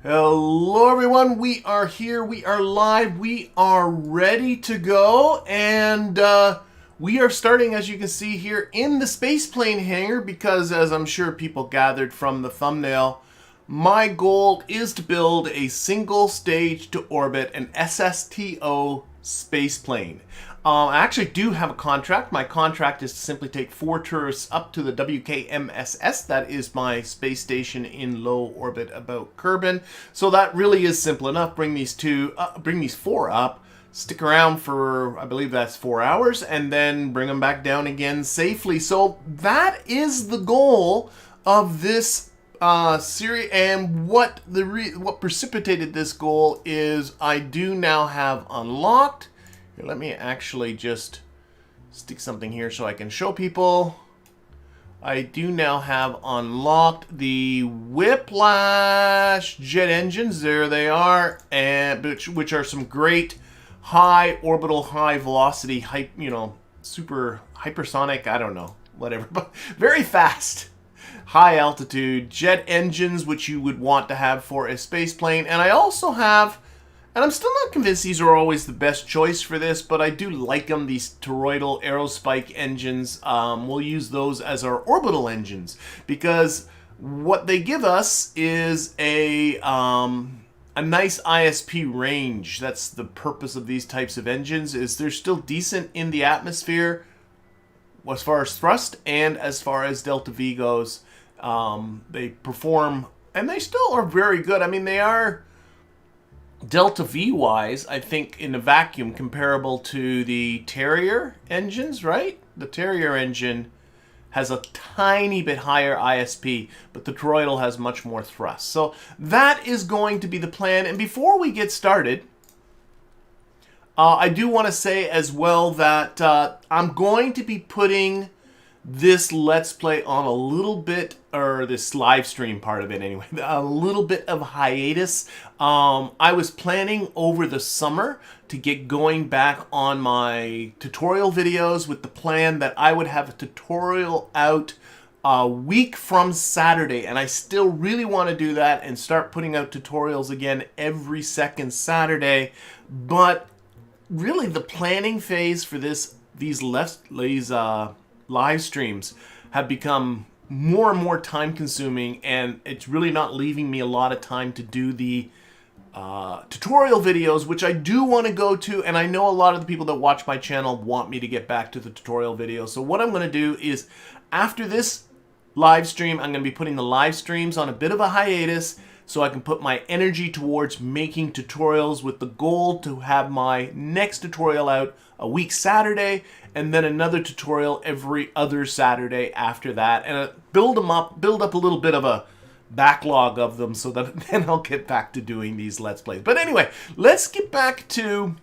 Hello everyone, we are here, we are live, we are ready to go, and we are starting, as you can see here, in the spaceplane hangar because, as I'm sure people gathered from the thumbnail, my goal is to build a single stage to orbit an SSTO spaceplane. I actually do have a contract. My contract is to simply take 4 tourists up to the WKMSS. That is my space station in low orbit about Kerbin. So that really is simple enough. Bring these 4 up, stick around for, I believe that's 4 hours, and then bring them back down again safely. So that is the goal of this series, and what precipitated this goal is I do now have unlocked. Here, let me actually just stick something here so I can show people. I do now have unlocked the Whiplash jet engines. There they are, and which are some great high orbital, high velocity, super hypersonic, I don't know, whatever, but very fast, high altitude jet engines, which you would want to have for a space plane. And I also have, and I'm still not convinced these are always the best choice for this, but I do like them, these toroidal aerospike engines. We'll use those as our orbital engines because what they give us is a nice ISP range. That's the purpose of these types of engines, is they're still decent in the atmosphere as far as thrust and as far as delta V goes. They perform, and they still are very good. I mean, they are delta V wise, I think, in a vacuum comparable to the Terrier engines, right? The Terrier engine has a tiny bit higher ISP, but the toroidal has much more thrust. So that is going to be the plan. And before we get started, I do want to say as well that I'm going to be putting this Let's Play on a little bit, or this live stream part of it anyway, a little bit of hiatus. I was planning over the summer to get going back on my tutorial videos with the plan that I would have a tutorial out a week from Saturday, and I still really want to do that and start putting out tutorials again every second Saturday. But really, the planning phase for these live streams have become more and more time consuming, and it's really not leaving me a lot of time to do the tutorial videos, which I do want to go to, and I know a lot of the people that watch my channel want me to get back to the tutorial videos. So what I'm going to do is, after this live stream, I'm going to be putting the live streams on a bit of a hiatus so I can put my energy towards making tutorials, with the goal to have my next tutorial out a week Saturday, and then another tutorial every other Saturday after that, and build up a little bit of a backlog of them, so that then I'll get back to doing these Let's Plays. But anyway, let's get back to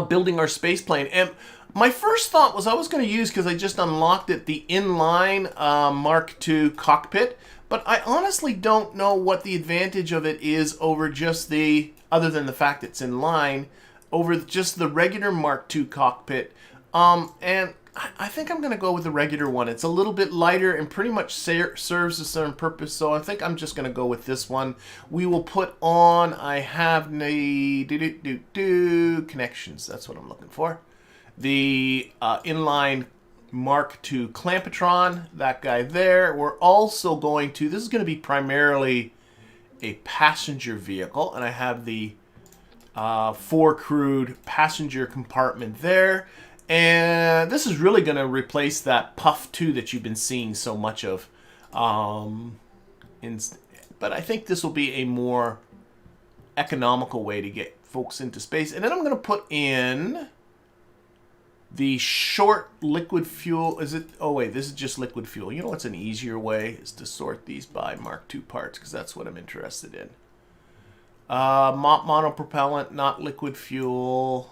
building our space plane. And my first thought was I was going to use, because I just unlocked it, the inline Mark II cockpit. But I honestly don't know what the advantage of it is over just the, other than the fact it's in line, over just the regular Mark II cockpit. And I think I'm going to go with the regular one. It's a little bit lighter and pretty much serves the same purpose, so I think I'm just going to go with this one. We will put on, I have the connections, that's what I'm looking for. The inline Mark II Clampetron, that guy there. We're also going to, this is going to be primarily a passenger vehicle, and I have the 4-crewed passenger compartment there. And this is really going to replace that Puff 2 that you've been seeing so much of. But I think this will be a more economical way to get folks into space. And then I'm going to put in the short liquid fuel. Is it? Oh wait, this is just liquid fuel. You know what's an easier way is to sort these by Mark II parts, because that's what I'm interested in. Monopropellant, not liquid fuel.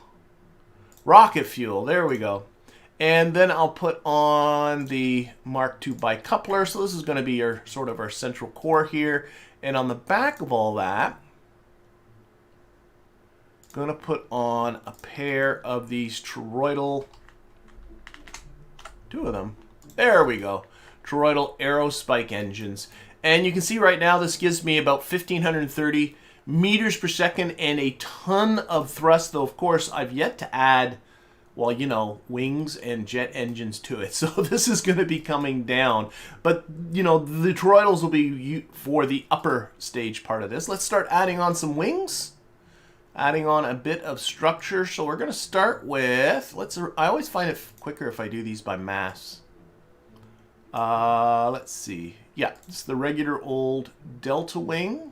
Rocket fuel, there we go. And then I'll put on the Mark II bicoupler. So this is going to be our sort of our central core here. And on the back of all that, I'm going to put on a pair of these toroidal, 2 of them. There we go. Toroidal aerospike engines. And you can see right now this gives me about 1,530 meters per second and a ton of thrust, though of course I've yet to add, well, you know, wings and jet engines to it. So this is going to be coming down. But, you know, the toroidals will be for the upper stage part of this. Let's start adding on some wings. Adding on a bit of structure. So we're going to start with, I always find it quicker if I do these by mass. Let's see. Yeah, it's the regular old delta wing.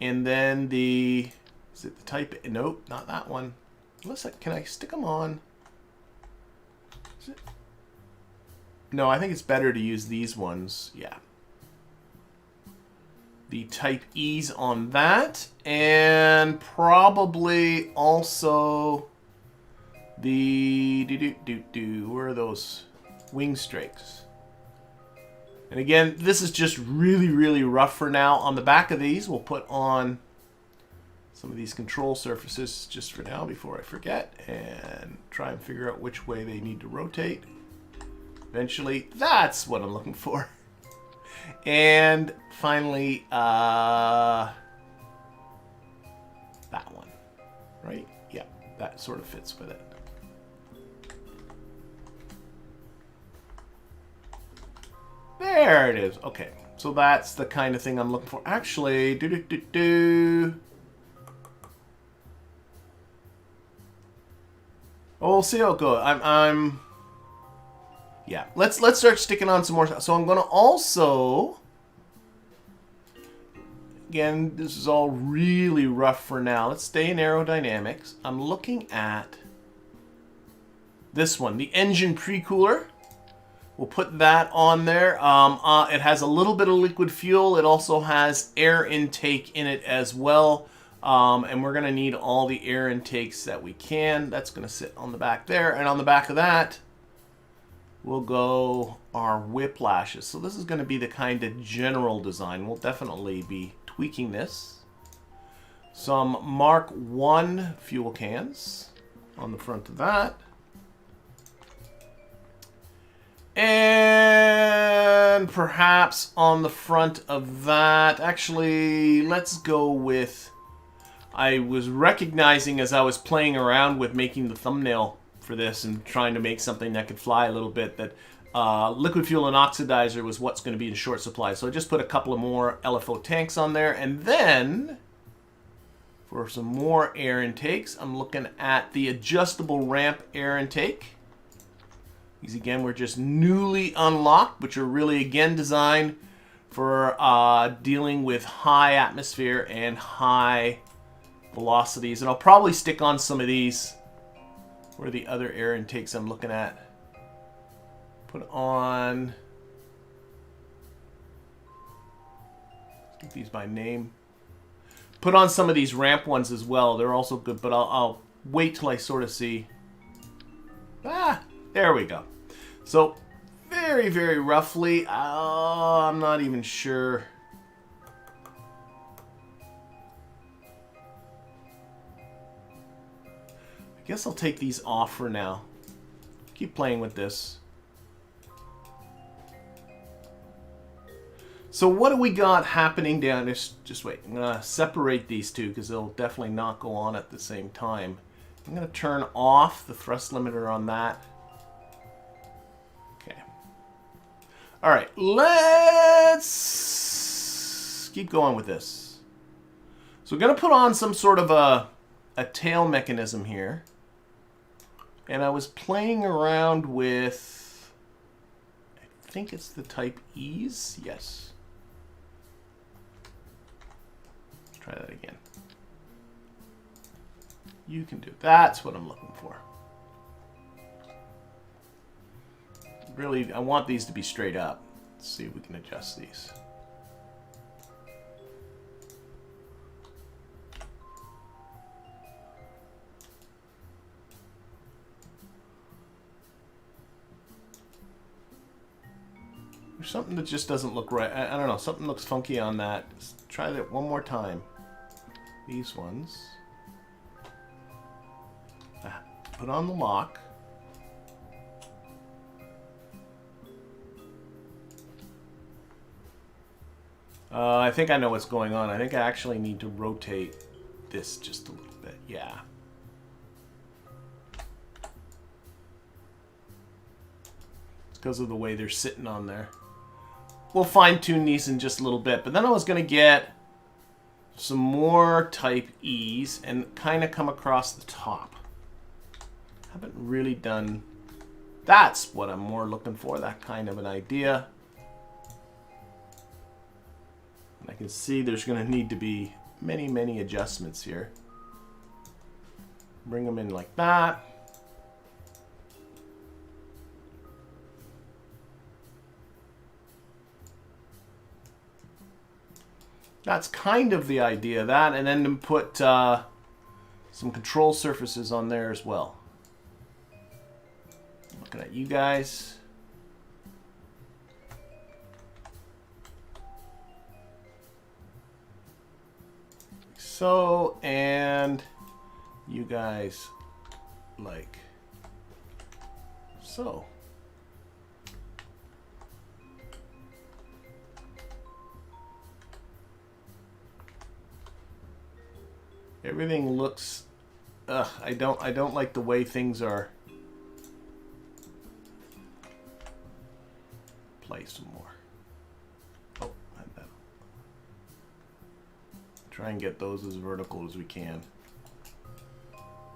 And then is it the type, nope, not that one. Can I stick them on? No, I think it's better to use these ones. Yeah. The type E's on that. And probably also the where are those wing strakes? And again, this is just really, really rough for now. On the back of these, we'll put on some of these control surfaces just for now before I forget, and try and figure out which way they need to rotate. Eventually, that's what I'm looking for. And finally, that one, right? Yeah, that sort of fits with it. There it is. Okay, so that's the kind of thing I'm looking for. Actually, Oh, we'll see how it goes. Yeah, let's start sticking on some more. So I'm going to also, again, this is all really rough for now. Let's stay in aerodynamics. I'm looking at this one, the engine pre-cooler. We'll put that on there. It has a little bit of liquid fuel. It also has air intake in it as well. And we're going to need all the air intakes that we can. That's going to sit on the back there. And on the back of that, we'll go our whiplashes. So this is going to be the kind of general design. We'll definitely be tweaking this. Some Mark I fuel cans on the front of that. And perhaps on the front of that, actually, let's go with, I was recognizing as I was playing around with making the thumbnail for this and trying to make something that could fly a little bit, that liquid fuel and oxidizer was what's going to be in short supply. So I just put a couple of more LFO tanks on there. And then for some more air intakes, I'm looking at the adjustable ramp air intake. These, again, were just newly unlocked, which are really, again, designed for dealing with high atmosphere and high velocities. And I'll probably stick on some of these. Where are the other air intakes I'm looking at? Put on, let's get these by name. Put on some of these ramp ones as well. They're also good, but I'll wait till I sort of see. There we go. So, very, very roughly, I'm not even sure. I guess I'll take these off for now. Keep playing with this. So what do we got happening down this? Just wait. I'm going to separate these two because they'll definitely not go on at the same time. I'm going to turn off the thrust limiter on that. Okay. All right. Let's keep going with this. So we're going to put on some sort of a tail mechanism here. And I was playing around with, I think it's the type E's. Yes. Let's try that again. You can do it. That's what I'm looking for. Really, I want these to be straight up. Let's see if we can adjust these. There's something that just doesn't look right. I don't know. Something looks funky on that. Let's try that one more time. These ones. Put on the lock. I think I know what's going on. I think I actually need to rotate this just a little bit. Yeah. It's because of the way they're sitting on there. We'll fine-tune these in just a little bit. But then I was going to get some more type E's and kind of come across the top. Haven't really done... That's what I'm more looking for, that kind of an idea. And I can see there's going to need to be many, many adjustments here. Bring them in like that. That's kind of the idea of that, and then to put some control surfaces on there as well. Looking at you guys. So, and you guys like so. Everything looks I don't like the way things are. Play some more. Oh, and that. Try and get those as vertical as we can.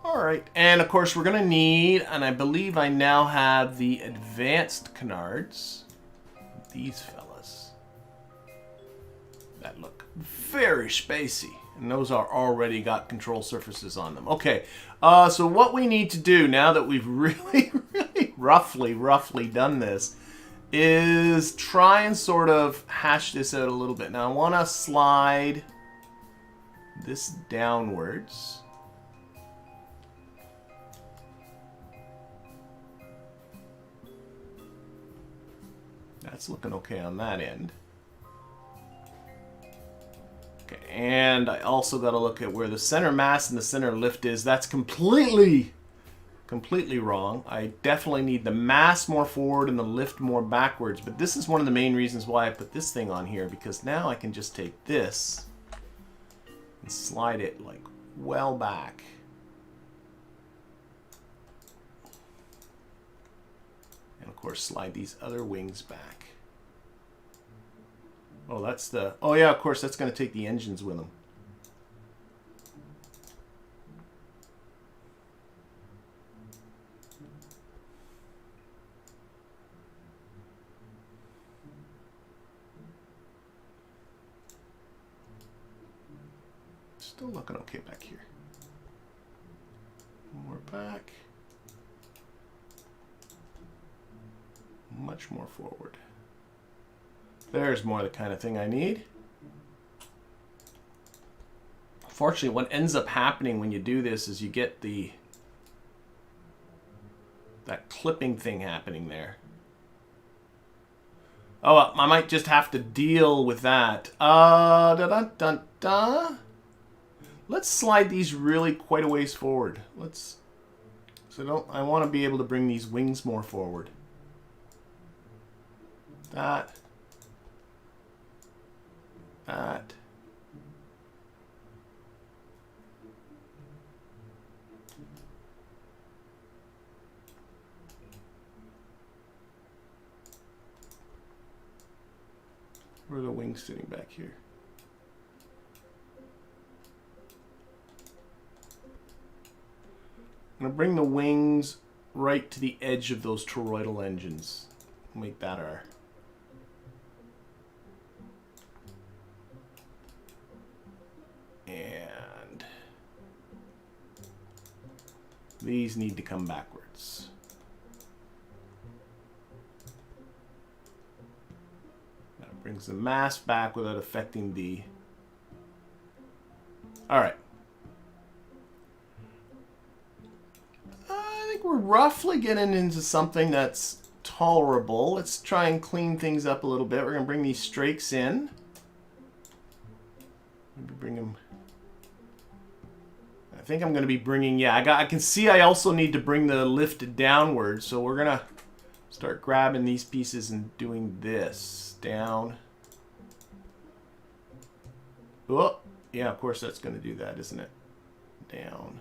All right, and of course we're gonna need, and I believe I now have the advanced canards. These fellas that look very spacey. And those are already got control surfaces on them. Okay, so what we need to do now that we've really roughly done this is try and sort of hash this out a little bit. Now I want to slide this downwards. That's looking okay on that end. And I also got to look at where the center mass and the center lift is. That's completely wrong. I definitely need the mass more forward and the lift more backwards. But this is one of the main reasons why I put this thing on here, because now I can just take this and slide it like well back. And of course slide these other wings back. Oh, that's the... Oh, yeah, of course, that's going to take the engines with them. Still looking okay back here. More back. Much more forward. There's more the kind of thing I need. Fortunately, what ends up happening when you do this is you get that clipping thing happening there. Oh, I might just have to deal with that. Let's slide these really quite a ways forward. I want to be able to bring these wings more forward. That. Where are the wings sitting back here? I'm going to bring the wings right to the edge of those toroidal engines. Make that our... And these need to come backwards. That brings the mass back without affecting the... All right. I think we're roughly getting into something that's tolerable. Let's try and clean things up a little bit. We're going to bring these strakes in. Maybe bring them... I think I'm going to be bringing... Yeah, I can see I also need to bring the lift downward. So we're going to start grabbing these pieces and doing this. Down. Oh, yeah, of course that's going to do that, isn't it? Down.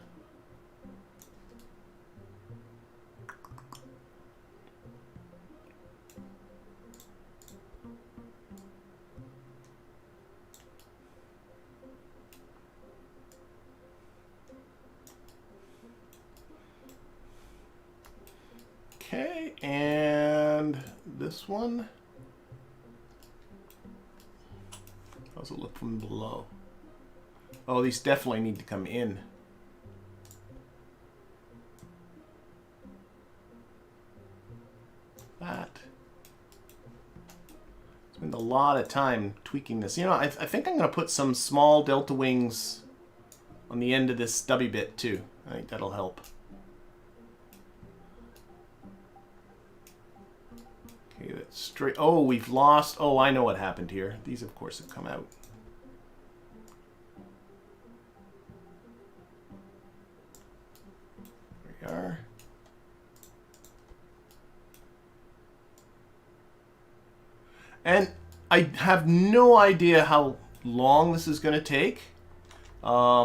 Okay, and this one. How's it look from below? Oh, these definitely need to come in. That. Spend a lot of time tweaking this. You know, I think I'm going to put some small delta wings on the end of this stubby bit too. I think that'll help. Okay, that's straight. Oh, we've lost. Oh, I know what happened here. These, of course, have come out. There we are. And I have no idea how long this is going to take.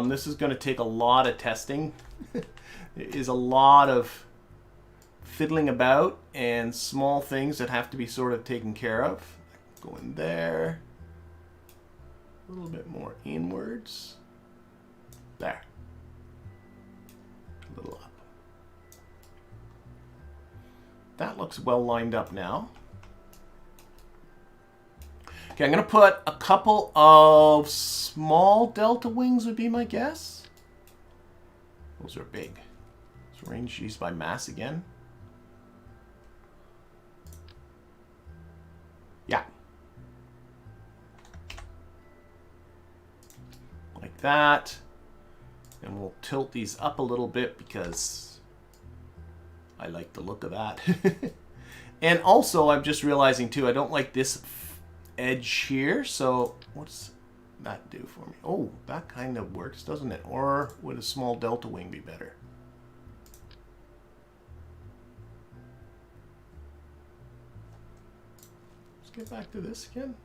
This is going to take a lot of testing. There is a lot of fiddling about and small things that have to be sort of taken care of. Go in there. A little bit more inwards. There. A little up. That looks well lined up now. Okay, I'm going to put a couple of small delta wings would be my guess. Those are big. Let's arrange these by mass again. Yeah. Like that. And we'll tilt these up a little bit because I like the look of that. And also, I'm just realizing too, I don't like this edge here. So what's that do for me? Oh, that kind of works, doesn't it? Or would a small delta wing be better? Get back to this again.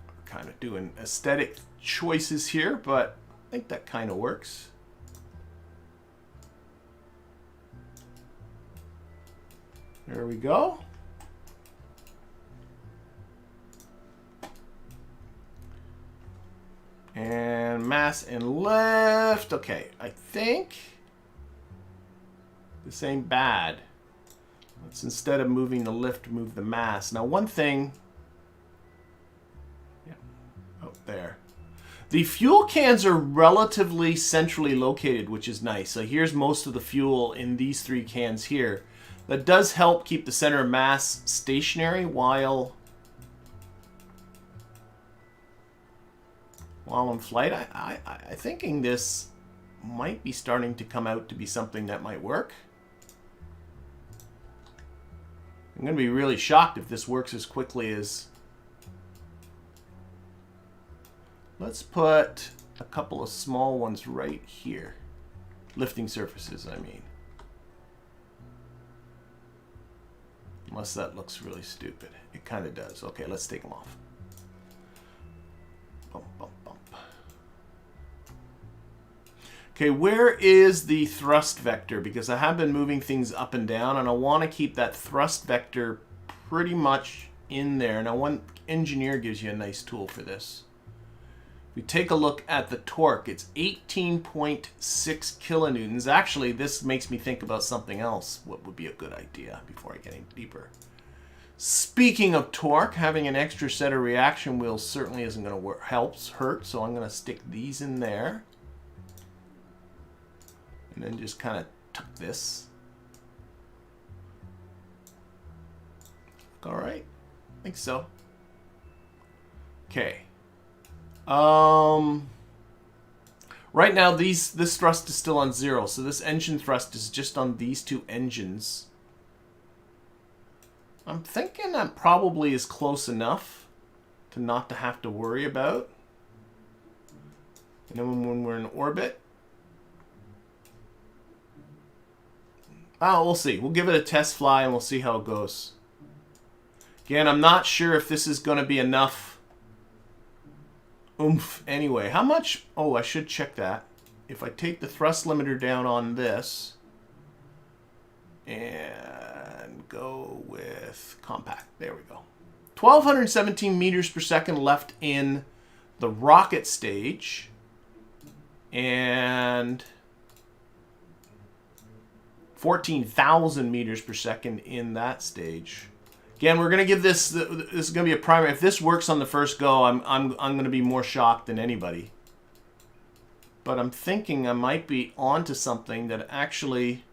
We're kind of doing aesthetic choices here, but I think that kind of works. There we go. And mass and lift. Okay, I think this ain't bad. Let's, instead of moving the lift, move the mass. Now, one thing. Yeah, out there. The fuel cans are relatively centrally located, which is nice. So here's most of the fuel in these 3 cans here. That does help keep the center of mass stationary while in flight. I'm thinking this might be starting to come out to be something that might work. I'm going to be really shocked if this works as quickly as... Let's put a couple of small ones right here. Lifting surfaces, I mean. Unless that looks really stupid. It kind of does. Okay, let's take them off. Bump, bump, bump. Okay, where is the thrust vector? Because I have been moving things up and down, and I want to keep that thrust vector pretty much in there. Now, one engineer gives you a nice tool for this. If we take a look at the torque, it's 18.6 kilonewtons. Actually, this makes me think about something else. What would be a good idea before I get any deeper? Speaking of torque, having an extra set of reaction wheels certainly isn't going to hurt, so I'm going to stick these in there. And then just kind of tuck this. All right, I think so. Okay. Right now, this thrust is still on 0, so this engine thrust is just on these 2 engines. I'm thinking that probably is close enough. to not to have to worry about. And then when we're in orbit, we'll see. We'll give it a test fly and we'll see how it goes. Again, I'm not sure if this is going to be enough oomph anyway. How much? Oh, I should check that. If I take the thrust limiter down on this and go with compact. There we go. 1,217 meters per second left in the rocket stage. And 14,000 meters per second in that stage. Again, we're going to give this is going to be a primary. If this works on the first go, I'm going to be more shocked than anybody. But I'm thinking I might be onto something that actually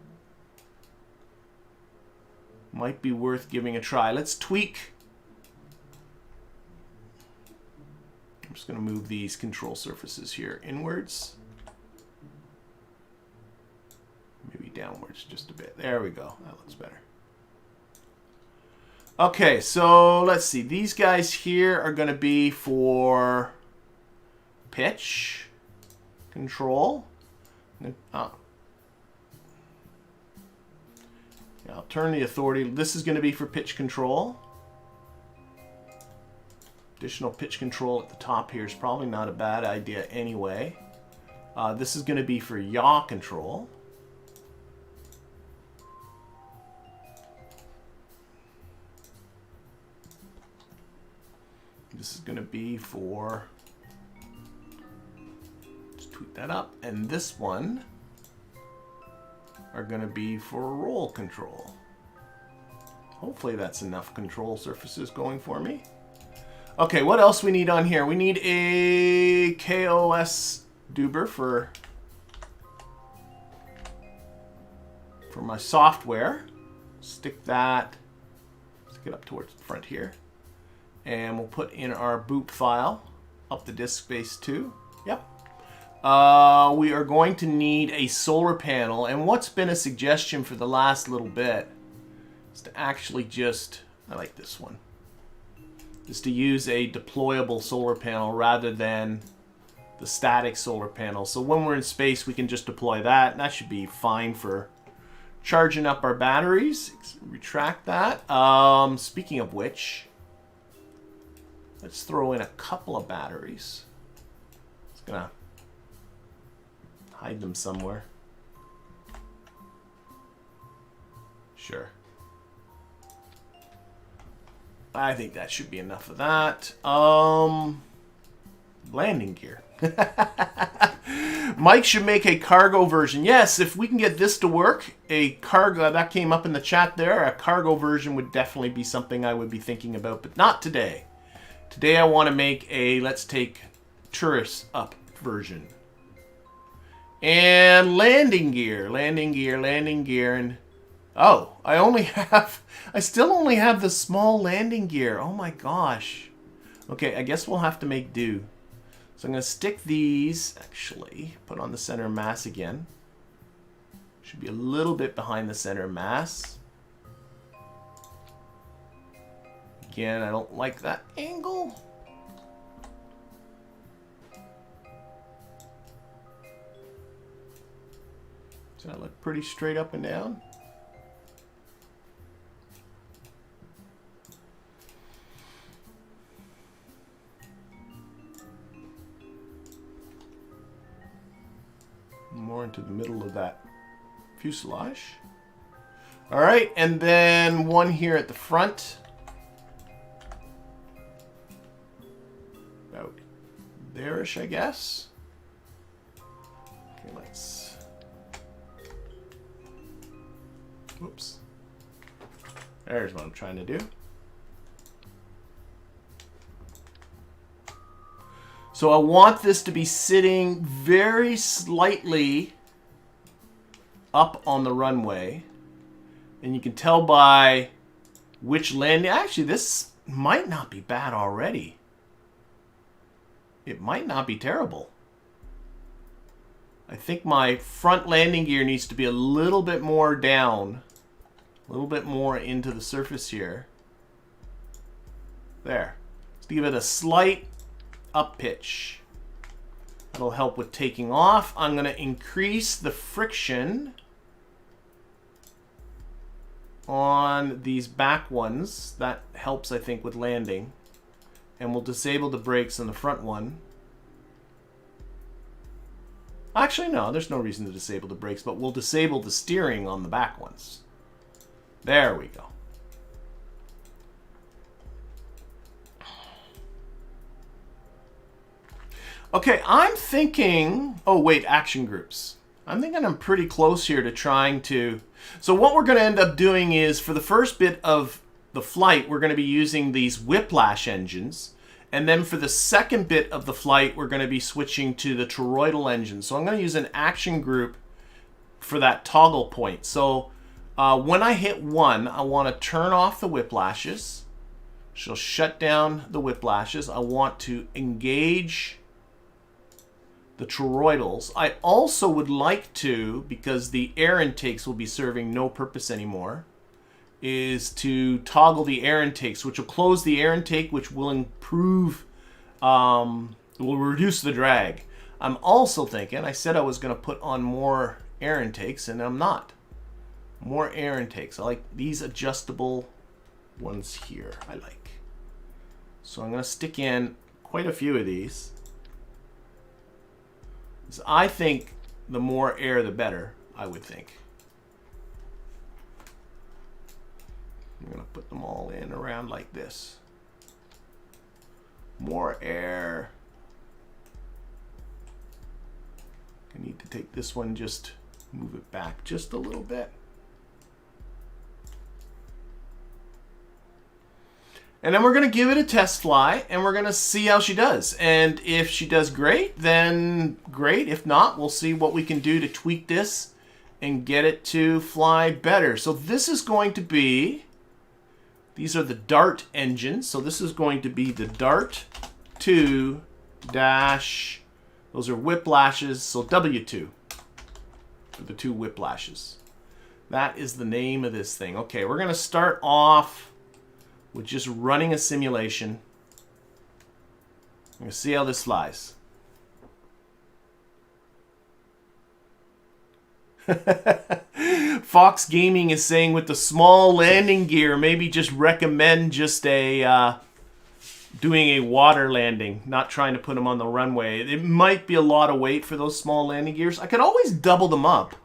might be worth giving a try. Let's tweak. I'm just going to move these control surfaces here inwards. Maybe downwards just a bit. There we go. That looks better. Okay, so let's see. These guys here are going to be for pitch control. I'll turn the authority. This is going to be for pitch control. Additional pitch control at the top here is probably not a bad idea anyway. This is going to be for yaw control. This is going to be for, just tweak that up, and this one are going to be for roll control. Hopefully that's enough control surfaces going for me. Okay, what else we need on here? We need a KOS duber for my software. Stick it up towards the front here. And we'll put in our boop file up the disk space too. Yep. We are going to need a solar panel. And what's been a suggestion for the last little bit is to actually just, I like this one, is to use a deployable solar panel rather than the static solar panel. So when we're in space, we can just deploy that. And that should be fine for charging up our batteries. Retract that. Speaking of which, let's throw in a couple of batteries. Just gonna hide them somewhere. Sure. I think that should be enough of that. Landing gear. Mike should make a cargo version. Yes, if we can get this to work, a cargo, that came up in the chat there, a cargo version would definitely be something I would be thinking about, but not today. Today I want to make a let's take tourists up version. And landing gear, and oh, I still only have the small landing gear. Oh my gosh. Okay, I guess we'll have to make do. So I'm going to stick these, actually, put on the center of mass again. Should be a little bit behind the center of mass. Again, I don't like that angle. Does that look pretty straight up and down? More into the middle of that fuselage. All right, and then one here at the front. About there-ish, I guess. Okay, let's... Whoops. There's what I'm trying to do. So I want this to be sitting very slightly up on the runway. And you can tell by which landing... Actually, this might not be bad already. It might not be terrible. I think my front landing gear needs to be a little bit more down. A little bit more into the surface here. There. give it a slight up pitch. That'll help with taking off. I'm going to increase the friction on these back ones. That helps, I think, with landing. And we'll disable the brakes on the front one. Actually, no, there's no reason to disable the brakes, but we'll disable the steering on the back ones. There we go. Okay, I'm thinking... Oh, wait, action groups. I'm thinking I'm pretty close here to trying to... So what we're going to end up doing is, for the first bit of the flight, we're going to be using these whiplash engines. And then for the second bit of the flight, we're going to be switching to the toroidal engine. So I'm going to use an action group for that toggle point. So when I hit 1, I want to turn off the whiplashes. She'll shut down the whiplashes. I want to engage the toroidals. I also would like to, because the air intakes will be serving no purpose anymore, is to toggle the air intakes, which will close the air intake, which will improve, will reduce the drag. I'm also thinking, I said I was going to put on more air intakes, and I'm not. More air intakes. I like these adjustable ones here. I like. So I'm going to stick in quite a few of these. So I think the more air, the better, I would think. I'm going to put them all in around like this. More air. I need to take this one, just move it back just a little bit. And then we're going to give it a test fly, and we're going to see how she does. And if she does great, then great. If not, we'll see what we can do to tweak this and get it to fly better. So this is going to be... These are the Dart engines. So this is going to be the Dart 2 dash, those are whiplashes, so W2 for the 2 whiplashes. That is the name of this thing. Okay, we're going to start off with just running a simulation. I'm going to see how this flies. Fox Gaming is saying with the small landing gear, maybe just recommend just a doing a water landing, not trying to put them on the runway. It might be a lot of weight for those small landing gears. I could always double them up.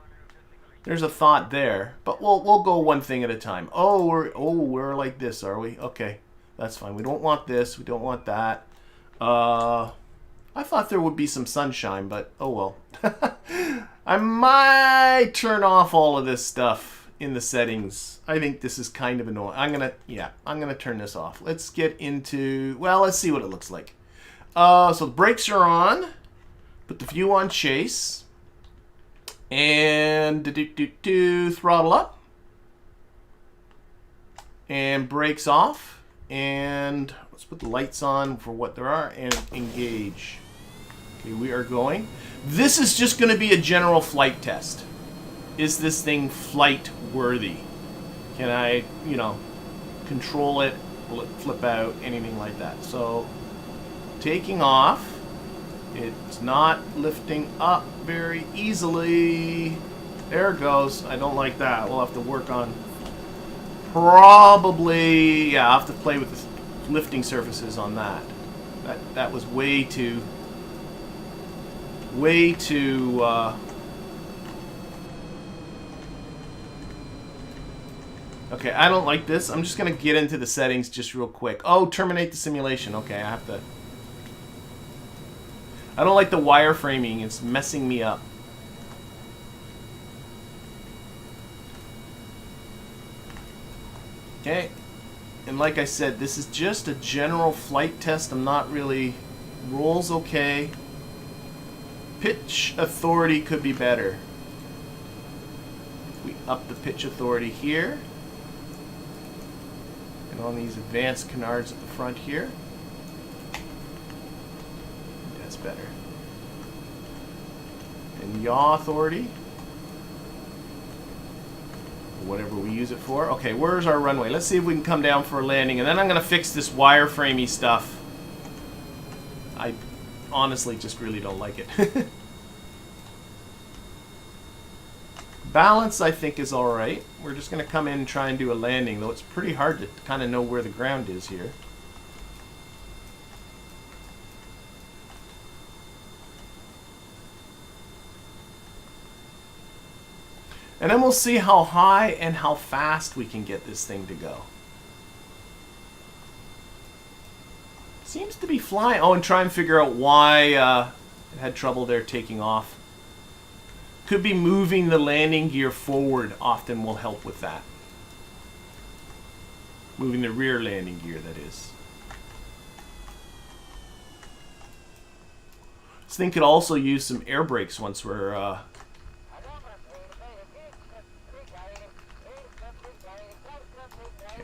There's a thought there, but we'll go one thing at a time. Oh, we're like this, are we? Okay, that's fine. We don't want this. We don't want that. I thought there would be some sunshine, but oh well. I might turn off all of this stuff in the settings. I think this is kind of annoying. I'm gonna turn this off. Let's get into, well, let's see what it looks like. So the brakes are on. Put the view on chase. And throttle up. And brakes off. And let's put the lights on for what there are and engage. Okay, we are going. This is just going to be a general flight test. Is this thing flight worthy? Can I, control it? Will it flip out? Anything like that. So, taking off. It's not lifting up very easily. There it goes. I don't like that. We'll have to work on probably, I'll have to play with the lifting surfaces on that. That was way too okay, I don't like this. I'm just gonna get into the settings just real quick. Oh, terminate the simulation. Okay, I have to. I don't like the wireframing. It's messing me up. Okay, and like I said, this is just a general flight test. I'm not really... Rolls okay. Pitch authority could be better. If we up the pitch authority here. And on these advanced canards at the front here. That's better. And yaw authority. Whatever we use it for. Okay, where's our runway? Let's see if we can come down for a landing. And then I'm going to fix this wireframey stuff I honestly just really don't like it. Balance, I think, is alright. We're just going to come in and try and do a landing, though it's pretty hard to kind of know where the ground is here. And then we'll see how high and how fast we can get this thing to go. Seems to be flying. Oh, and try and figure out why it had trouble there taking off. Could be moving the landing gear forward often will help with that. Moving the rear landing gear, that is. This thing could also use some air brakes once we're... Okay,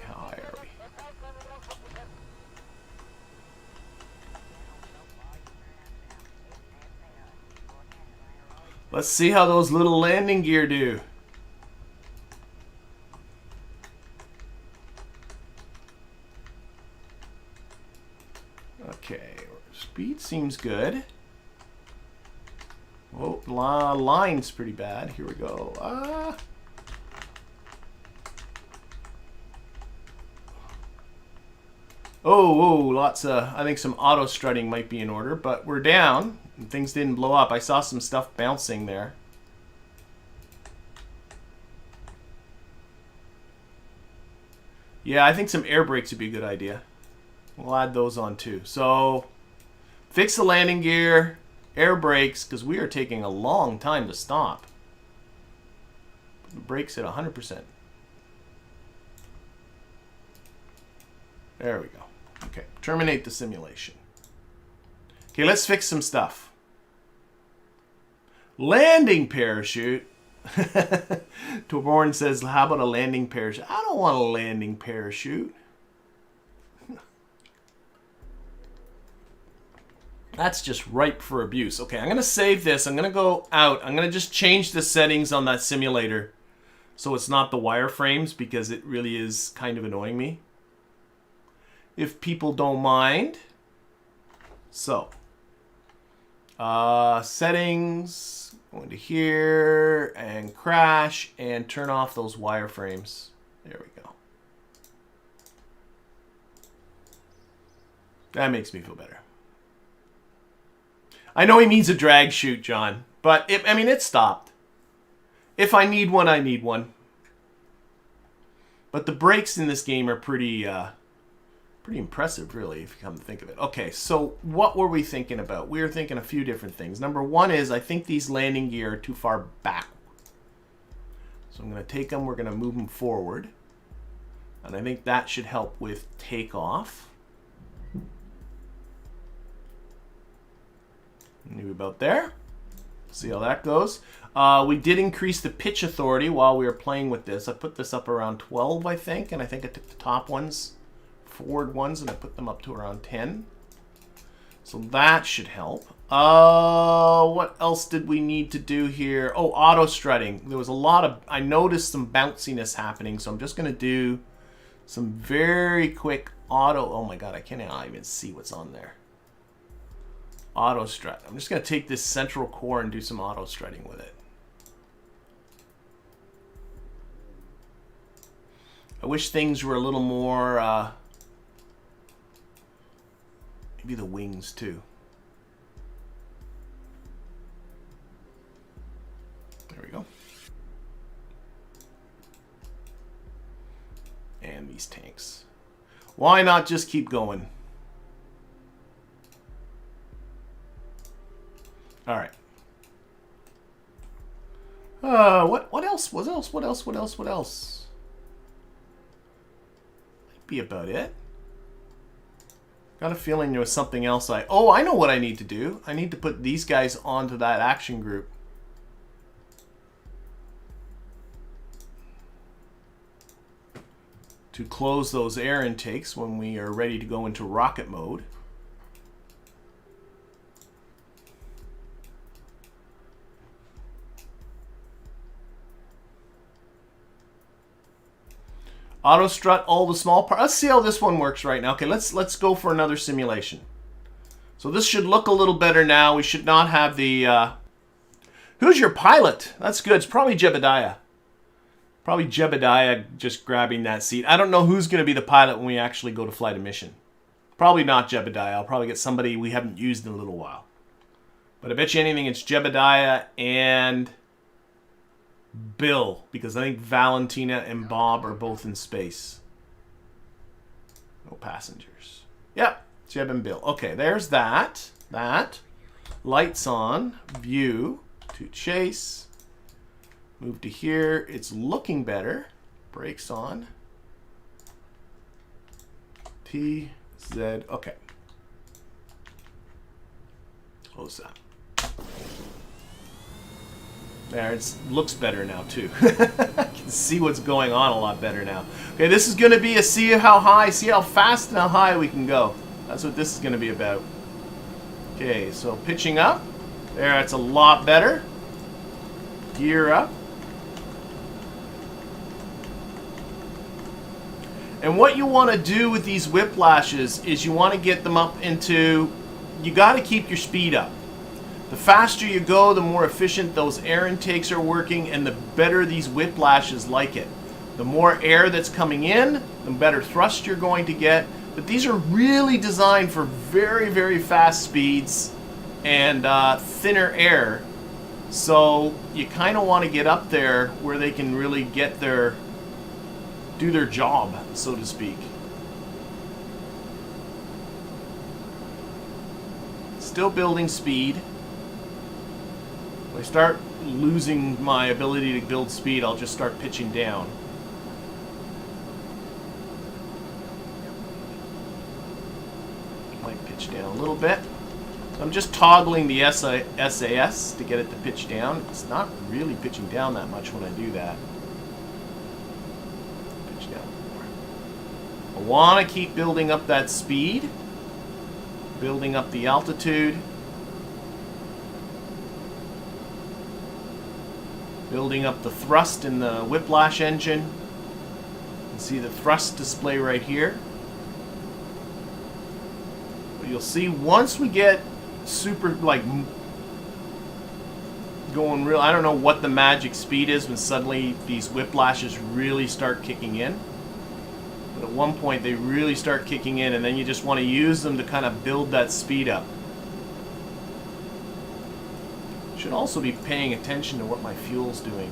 how high are we? Let's see how those little landing gear do. Okay, speed seems good. Oh, line's pretty bad. Here we go. Oh, lots of... I think some auto strutting might be in order, but we're down. And things didn't blow up. I saw some stuff bouncing there. Yeah, I think some air brakes would be a good idea. We'll add those on too. So, fix the landing gear, air brakes, because we are taking a long time to stop. Put the brakes at 100%. There we go. Okay, terminate the simulation. Okay, let's fix some stuff. Landing parachute. Reborn says, how about a landing parachute? I don't want a landing parachute. That's just ripe for abuse. Okay, I'm going to save this. I'm going to go out. I'm going to just change the settings on that simulator so it's not the wireframes, because it really is kind of annoying me. If people don't mind. So, settings, go into here, and crash, and turn off those wireframes. There we go. That makes me feel better. I know he means a drag chute, John, but I mean, it stopped. If I need one, I need one. But the brakes in this game are pretty impressive, really, if you come to think of it. Okay, so what were we thinking about? We were thinking a few different things. Number one is, I think these landing gear are too far back. So I'm going to take them, we're going to move them forward. And I think that should help with takeoff. Maybe about there. See how that goes. We did increase the pitch authority while we were playing with this. I put this up around 12, I think, and I think I took the top ones, forward ones, and I put them up to around 10. So that should help. What else did we need to do here? Oh, auto strutting. There was a lot of... I noticed some bounciness happening, so I'm just going to do some very quick auto... Oh my god, I can't even see what's on there. Auto strut. I'm just going to take this central core and do some auto strutting with it. I wish things were a little more... maybe the wings too. There we go. And these tanks. Why not just keep going? All right. What else? What else? What else? What else? What else? Might be about it. Got a feeling there was something else Oh, I know what I need to do. I need to put these guys onto that action group. To close those air intakes when we are ready to go into rocket mode. Auto strut all the small parts. Let's see how this one works right now. Okay, let's go for another simulation. So this should look a little better now. We should not have the... Who's your pilot? That's good. It's probably Jebediah. Probably Jebediah just grabbing that seat. I don't know who's going to be the pilot when we actually go to flight a mission. Probably not Jebediah. I'll probably get somebody we haven't used in a little while. But I bet you anything it's Jebediah and Bill. Because I think Valentina and Bob are both in space. No passengers. Yep. Jeb and Bill. Okay, there's that. That. Lights on. View. To chase. Move to here. It's looking better. Brakes on. T, Z. Okay. Close that. There, it looks better now too. I can see what's going on a lot better now. Okay, this is going to be a see how high, see how fast and how high we can go. That's what this is going to be about. Okay, so pitching up. There, that's a lot better. Gear up. And what you want to do with these whiplashes is you want to get them up into... You got to keep your speed up. The faster you go, the more efficient those air intakes are working, and the better these whiplashes like it. The more air that's coming in, the better thrust you're going to get. But these are really designed for very, very fast speeds and thinner air. So you kind of want to get up there where they can really get do their job, so to speak. Still building speed. If I start losing my ability to build speed, I'll just start pitching down. Might pitch down a little bit. So I'm just toggling the SAS to get it to pitch down. It's not really pitching down that much when I do that. Pitch down more. I want to keep building up that speed. Building up the altitude. Building up the thrust in the whiplash engine. You can see the thrust display right here. But you'll see once we get super, like, going real, I don't know what the magic speed is when suddenly these whiplashes really start kicking in. But at one point they really start kicking in, and then you just want to use them to kind of build that speed up. Should also be paying attention to what my fuel's doing.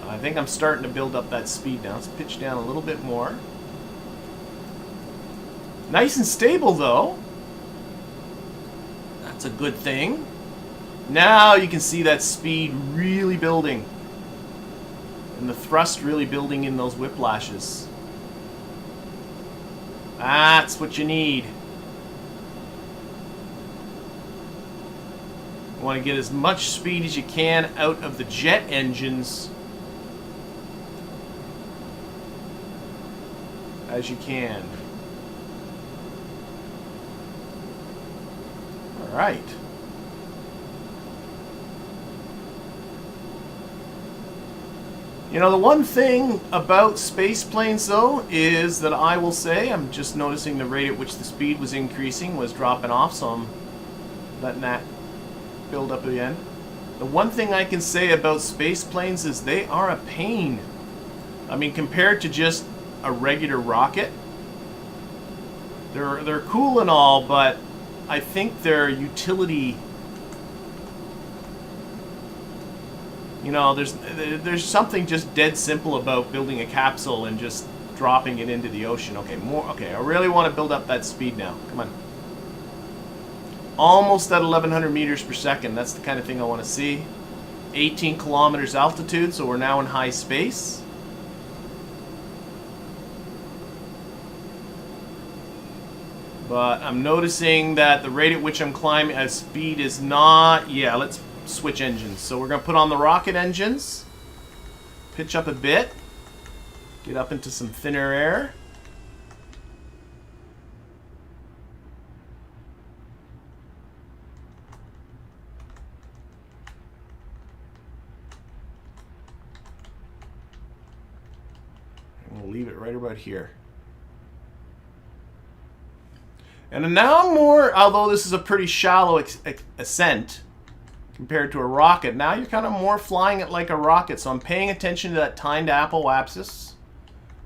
I think I'm starting to build up that speed now. Let's pitch down a little bit more. Nice and stable though. That's a good thing. Now you can see that speed really building. And the thrust really building in those whiplashes. That's what you need. You want to get as much speed as you can out of the jet engines as you can. All right. You know, the one thing about space planes, though, is that I will say, I'm just noticing the rate at which the speed was increasing was dropping off, so I'm letting that build up again. The one thing I can say about space planes is they are a pain. I mean, compared to just a regular rocket, they're cool and all, but I think their utility, you know, there's something just dead simple about building a capsule and just dropping it into the ocean. Okay, more. Okay, I really want to build up that speed now. Come on. Almost at 1,100 meters per second. That's the kind of thing I want to see. 18 kilometers altitude, so we're now in high space. But I'm noticing that the rate at which I'm climbing at speed is not... Yeah, let's switch engines. So we're going to put on the rocket engines. Pitch up a bit. Get up into some thinner air. And we'll leave it right about here. And now I'm more, although this is a pretty shallow ascent compared to a rocket, now you're kind of more flying it like a rocket. So I'm paying attention to that timed apoapsis.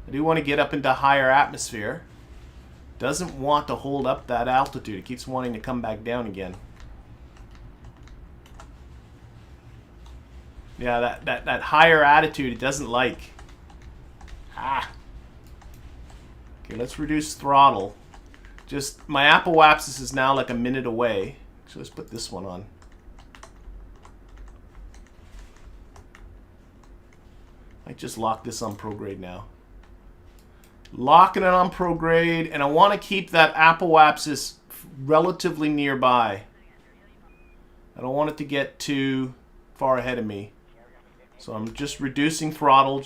I do want to get up into higher atmosphere. Doesn't want to hold up that altitude. It keeps wanting to come back down again. Yeah, that higher attitude it doesn't like. Ah. Okay, let's reduce throttle. Just, my apoapsis is now like a minute away. So let's put this one on. I just lock this on prograde now. Locking it on prograde, and I want to keep that apoapsis relatively nearby. I don't want it to get too far ahead of me. So I'm just reducing throttle.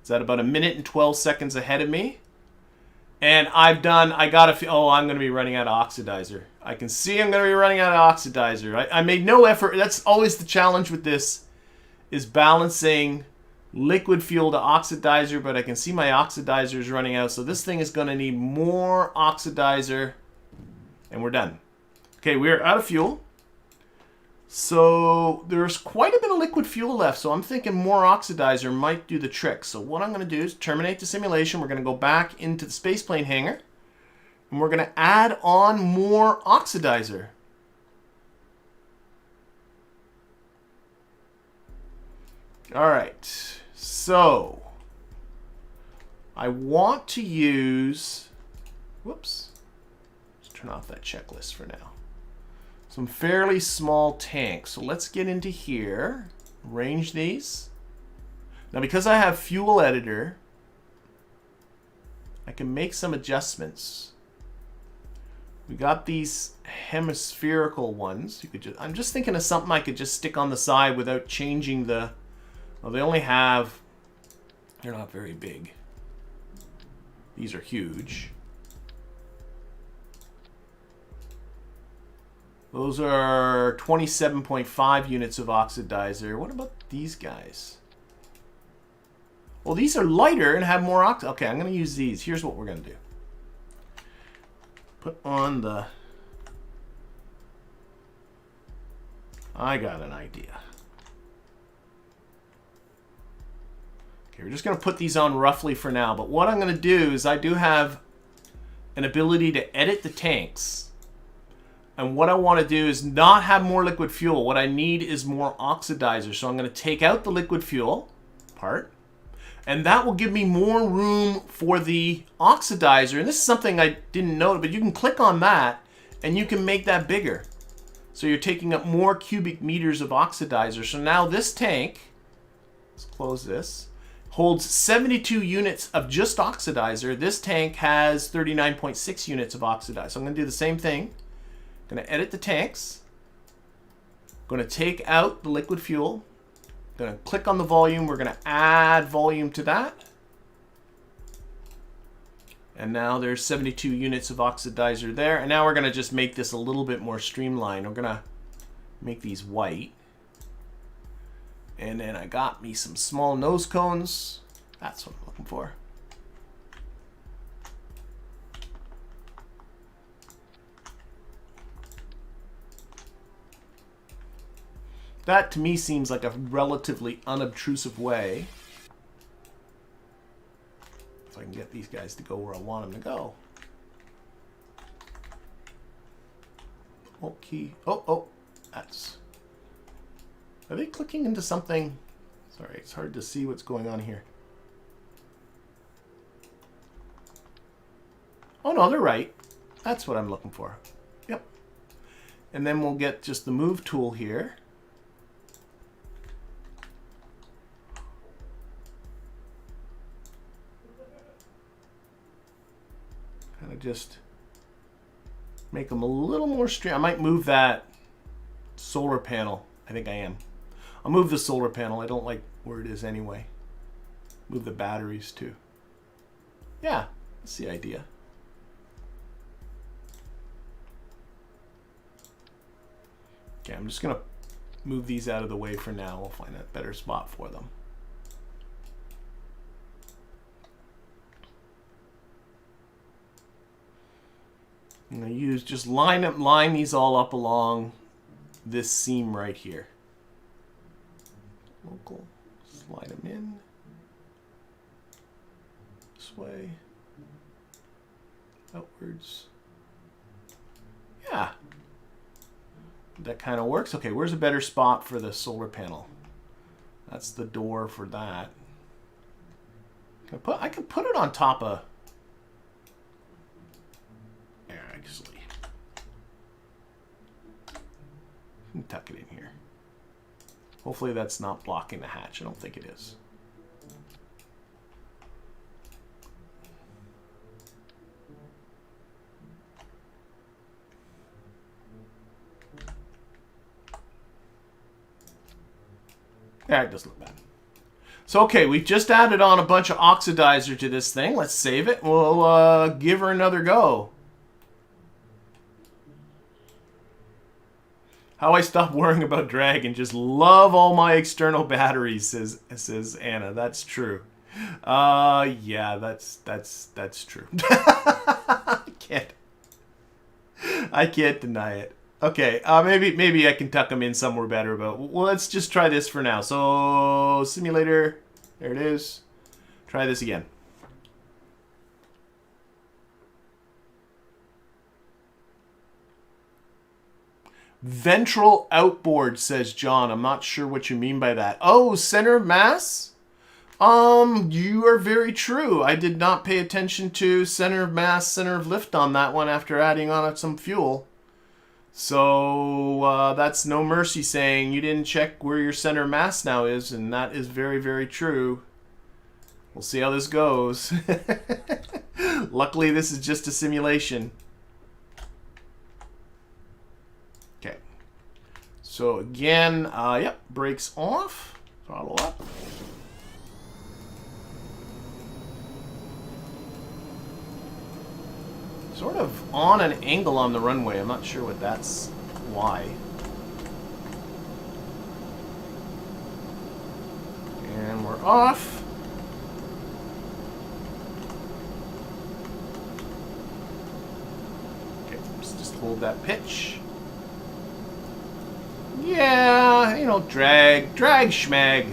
It's at about 1 minute and 12 seconds ahead of me. And I got a few, oh, I'm going to be running out of oxidizer. I can see I'm going to be running out of oxidizer. I made no effort. That's always the challenge with this, is balancing liquid fuel to oxidizer, but I can see my oxidizer is running out. So this thing is going to need more oxidizer, and we're done. Okay, we're out of fuel. So there's quite a bit of liquid fuel left, so I'm thinking more oxidizer might do the trick. So what I'm going to do is terminate the simulation. We're going to go back into the spaceplane hangar, and we're going to add on more oxidizer. All right, so I want to use, whoops, let's turn off that checklist for now. Some fairly small tanks. So let's get into here, arrange these. Now because I have fuel editor, I can make some adjustments. We got these hemispherical ones. You could just, I'm just thinking of something I could just stick on the side without changing the, well, they only have, they're not very big. These are huge. Those are 27.5 units of oxidizer. What about these guys? Well, these are lighter and have more oxidizer. Okay, I'm going to use these. Here's what we're going to do. Put on the... I got an idea. Okay, we're just going to put these on roughly for now. But what I'm going to do is I do have an ability to edit the tanks. And what I want to do is not have more liquid fuel. What I need is more oxidizer. So I'm going to take out the liquid fuel part. And that will give me more room for the oxidizer. And this is something I didn't know, but you can click on that and you can make that bigger. So you're taking up more cubic meters of oxidizer. So now this tank, let's close this, holds 72 units of just oxidizer. This tank has 39.6 units of oxidizer. So I'm going to do the same thing. Going to edit the tanks. Going to take out the liquid fuel. Going to click on the volume. We're going to add volume to that. And now there's 72 units of oxidizer there. And now we're going to just make this a little bit more streamlined. We're going to make these white. And then I got me some small nose cones. That's what I'm looking for. That to me seems like a relatively unobtrusive way. If I can get these guys to go where I want them to go. Okay. Oh, that's... Are they clicking into something? Sorry, it's hard to see what's going on here. Oh no, they're right. That's what I'm looking for. Yep. And then we'll get just the move tool here. Kind of just make them a little more straight. I might move that solar panel. I think I am. I'll move the solar panel. I don't like where it is anyway. Move the batteries too. Yeah, that's the idea. Okay, I'm just going to move these out of the way for now. We'll find a better spot for them. I'm going to use, just line these all up along this seam right here. Local, slide them in. This way. Outwards. Yeah. That kind of works. Okay, where's a better spot for the solar panel? That's the door for that. I can put it on top of... Yeah, actually. Tuck it in here. Hopefully that's not blocking the hatch. I don't think it is. Yeah, it doesn't look bad. So, okay, we've just added on a bunch of oxidizer to this thing. Let's save it. We'll give her another go. How I stop worrying about drag and just love all my external batteries, says Anna. That's true. Yeah, that's true. I can't deny it. Okay, maybe I can tuck them in somewhere better, but well, let's just try this for now. So, simulator, there it is. Try this again. Ventral outboard, says John. I'm not sure what you mean by that. Oh, center of mass? You are very true. I did not pay attention to center of mass, center of lift on that one after adding on some fuel. So that's No Mercy saying you didn't check where your center mass now is, and that is very, very true. We'll see how this goes. Luckily, this is just a simulation. Okay. So again, yep, brakes off, throttle up. Sort of on an angle on the runway. I'm not sure what that's why. And we're off. Okay, let's just hold that pitch. Yeah, you know, drag schmag.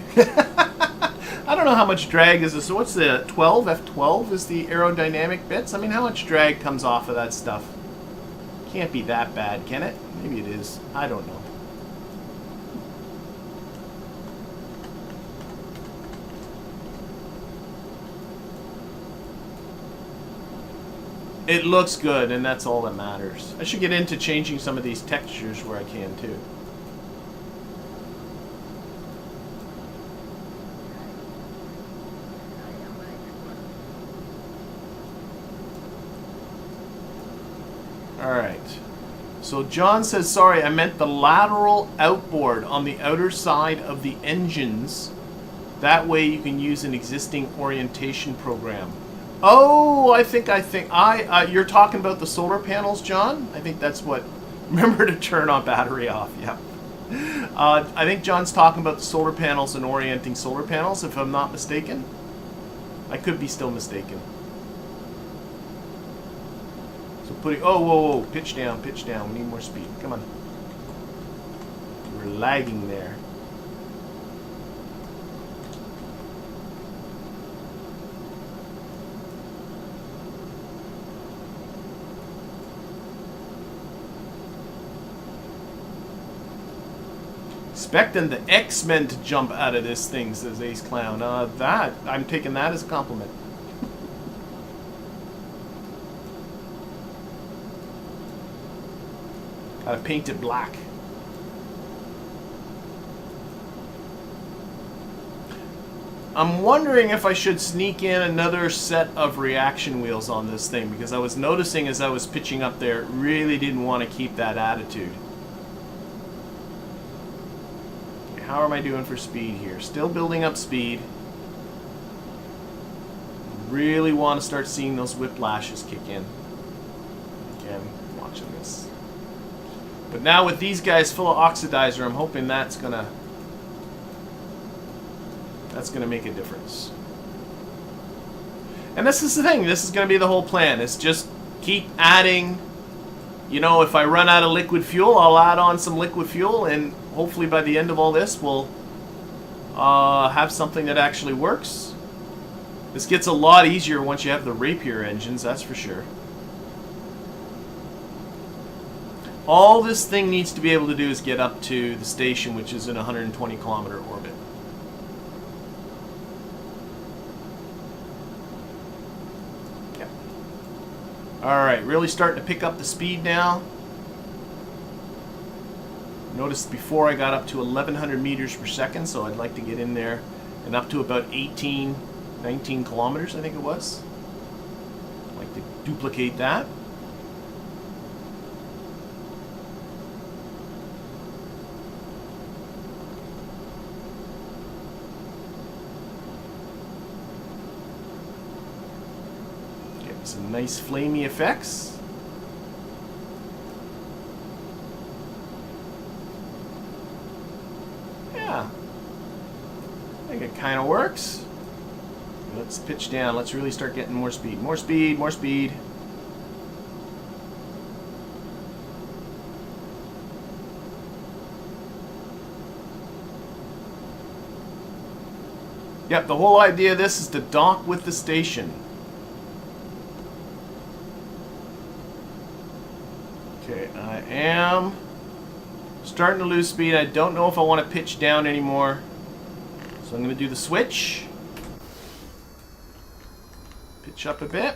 I don't know how much drag is this. So what's the 12? F12 is the aerodynamic bits. I mean, how much drag comes off of that stuff? Can't be that bad, can it? Maybe it is. I don't know. It looks good, and that's all that matters. I should get into changing some of these textures where I can, too. Alright, so John says, sorry, I meant the lateral outboard on the outer side of the engines. That way you can use an existing orientation program. Oh, I think you're talking about the solar panels, John? I think that's what, remember to turn on battery off, yeah. I think John's talking about the solar panels and orienting solar panels, if I'm not mistaken. I could be still mistaken. Putting, oh, whoa, pitch down, we need more speed, come on. We're lagging there. Expecting the X-Men to jump out of this thing, says Ace Clown. I'm taking that as a compliment. Gotta paint it black. I'm wondering if I should sneak in another set of reaction wheels on this thing, because I was noticing as I was pitching up there, really didn't want to keep that attitude. Okay, how am I doing for speed here? Still building up speed. Really want to start seeing those whiplashes kick in. Again, watching this. But now with these guys full of oxidizer, I'm hoping that's gonna make a difference. And this is the thing. This is gonna be the whole plan. It's just keep adding you know, if I run out of liquid fuel, I'll add on some liquid fuel, and hopefully by the end of all this, we'll have something that actually works. This gets a lot easier once you have the Rapier engines, that's for sure. All this thing needs to be able to do is get up to the station, which is in a 120-kilometer orbit. Yeah. Alright, really starting to pick up the speed now. Notice before I got up to 1,100 meters per second, so I'd like to get in there and up to about 18, 19 kilometers, I think it was. I'd like to duplicate that. Some nice flamey effects. Yeah. I think it kind of works. Let's pitch down. Let's really start getting more speed. More speed, more speed. Yep, the whole idea of this is to dock with the station. Okay, I am starting to lose speed. I don't know if I want to pitch down anymore. So I'm going to do the switch. Pitch up a bit.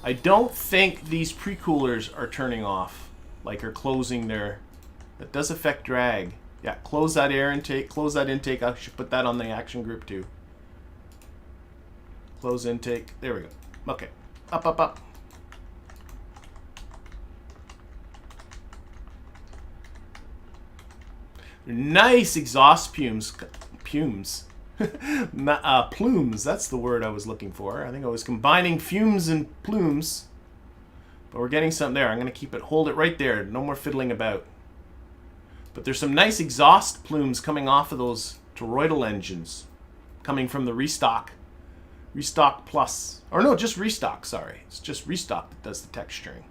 I don't think these pre-coolers are turning off. Like are closing their... That does affect drag. Yeah, close that air intake. Close that intake. I should put that on the action group too. Close intake. There we go. Okay. Up, up, up. Nice exhaust plumes. Plumes. Plumes. That's the word I was looking for. I think I was combining fumes and plumes. But we're getting something there. I'm going to keep it, hold it right there. No more fiddling about. But there's some nice exhaust plumes coming off of those toroidal engines. Coming from the Restock. Restock Plus. Or no, just Restock, sorry. It's just Restock that does the texturing.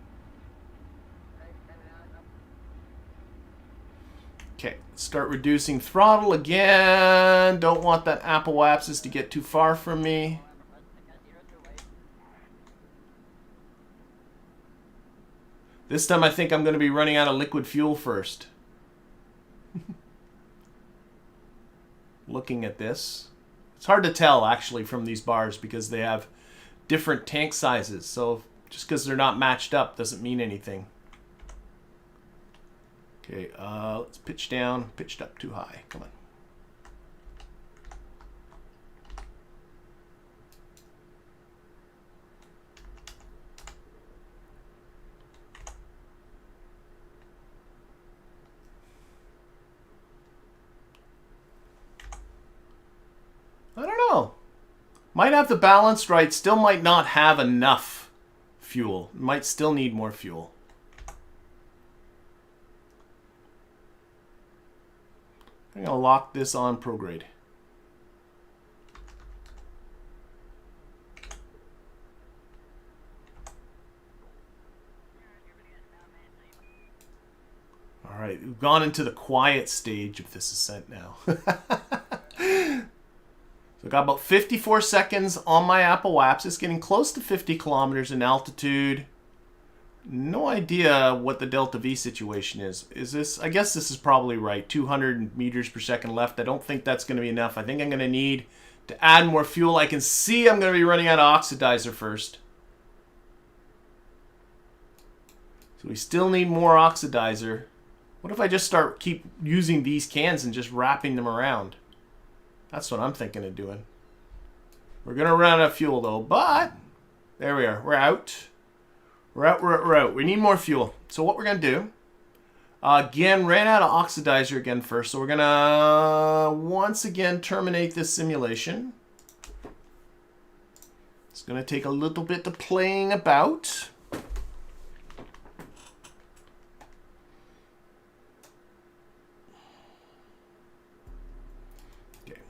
Okay, start reducing throttle again. Don't want that Apple axis to get too far from me. This time I think I'm going to be running out of liquid fuel first. Looking at this. It's hard to tell actually from these bars because they have different tank sizes. So just because they're not matched up doesn't mean anything. Okay, let's pitch down. Pitched up too high. Come on. I don't know. Might have the balance right. Still might not have enough fuel. Might still need more fuel. I'm going to lock this on prograde. All right, we've gone into the quiet stage of this ascent now. So I got about 54 seconds on my Apple axis, getting close to 50 kilometers in altitude. No idea what the delta V situation is. Is this, I guess this is probably right, 200 meters per second left. I don't think that's going to be enough. I think I'm going to need to add more fuel. I can see I'm going to be running out of oxidizer first. So we still need more oxidizer. What if I just keep using these cans and just wrapping them around? That's what I'm thinking of doing. We're going to run out of fuel though, but there we are. We're out. We're out. We need more fuel. So what we're going to do, again, ran out of oxidizer again first. So we're going to once again terminate this simulation. It's going to take a little bit of playing about. Okay,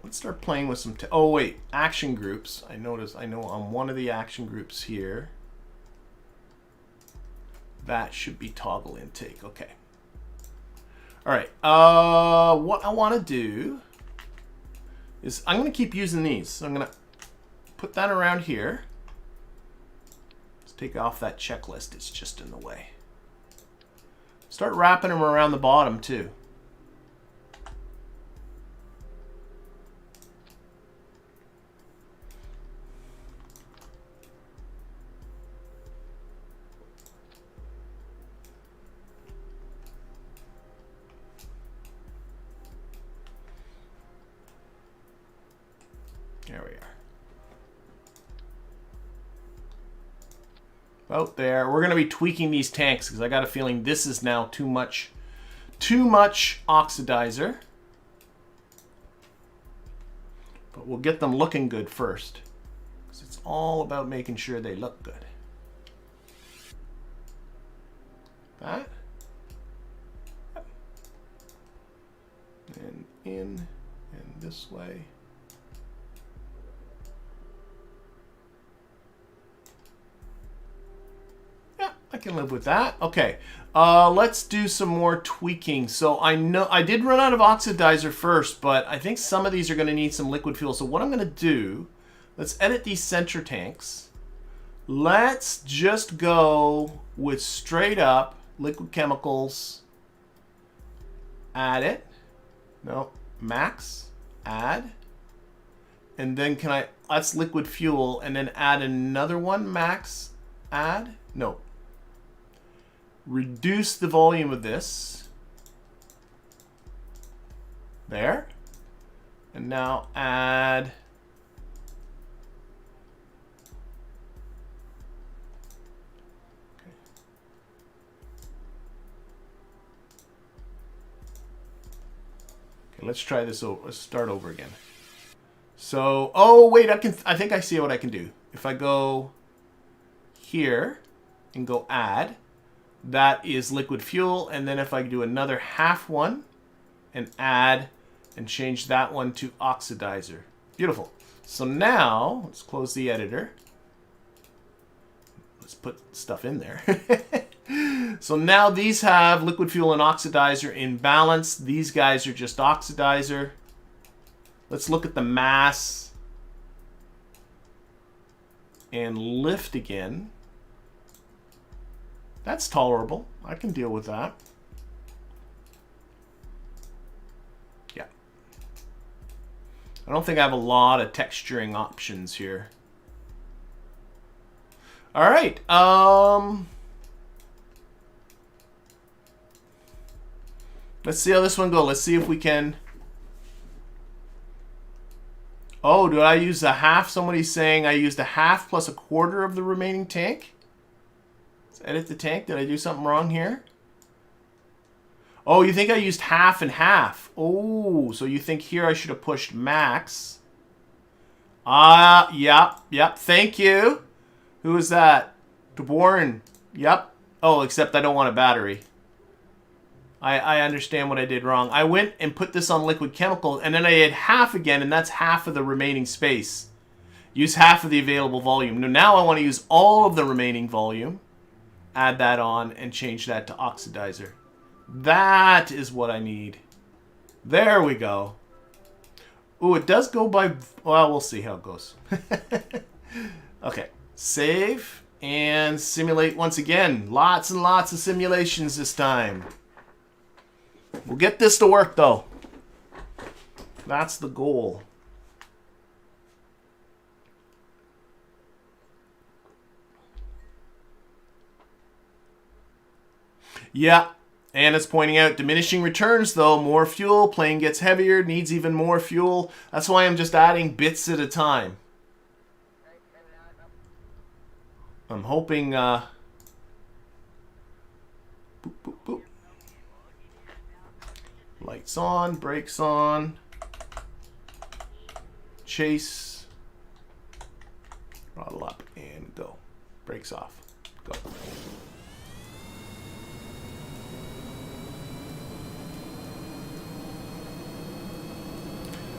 let's start playing with some, oh wait, action groups. I know on one of the action groups here, that should be toggle intake. Okay. All right. What I want to do is I'm going to keep using these. So I'm going to put that around here. Let's take off that checklist. It's just in the way. Start wrapping them around the bottom too. There we are. About there. We're going to be tweaking these tanks because I got a feeling this is now too much oxidizer. But we'll get them looking good first, because it's all about making sure they look good. That. And in and this way. I can live with that. Okay, let's do some more tweaking. So I know I did run out of oxidizer first, but I think some of these are going to need some liquid fuel. So what I'm going to do, let's edit these center tanks. Let's just go with straight up liquid chemicals. Add it. No, max, add. And then that's liquid fuel, and then add another one, max, add. No. Reduce the volume of this. There. And now add. Okay. Okay, let's try this over. Let's start over again. So, oh wait, I think I see what I can do. If I go here and go add, that is liquid fuel, and then if I do another half one and add and change that one to oxidizer. Beautiful. So now, let's close the editor. Let's put stuff in there. So now these have liquid fuel and oxidizer in balance. These guys are just oxidizer. Let's look at the mass and lift again. That's tolerable. I can deal with that. Yeah. I don't think I have a lot of texturing options here. All right. Let's see how this one goes. Let's see if we can. Oh, did I use a half? Somebody's saying I used a half plus a quarter of the remaining tank. Edit the tank. Did I do something wrong here? Oh, you think I used half and half. Oh, so you think here I should have pushed max. Yep. Thank you. Who is that? Reborn. Yep. Oh, except I don't want a battery. I understand what I did wrong. I went and put this on liquid chemical, and then I had half again, and that's half of the remaining space. Use half of the available volume. Now I want to use all of the remaining volume. Add that on and change that to oxidizer. That is what I need. There we go. Ooh, it does go by... Well, we'll see how it goes. Okay. Save and simulate once again. Lots and lots of simulations this time. We'll get this to work, though. That's the goal. Yeah, and it's pointing out diminishing returns, though. More fuel, plane gets heavier, needs even more fuel. That's why I'm just adding bits at a time. I'm hoping... Boop, boop, boop. Lights on, brakes on. Chase. Throttle up and go. Brakes off. Go.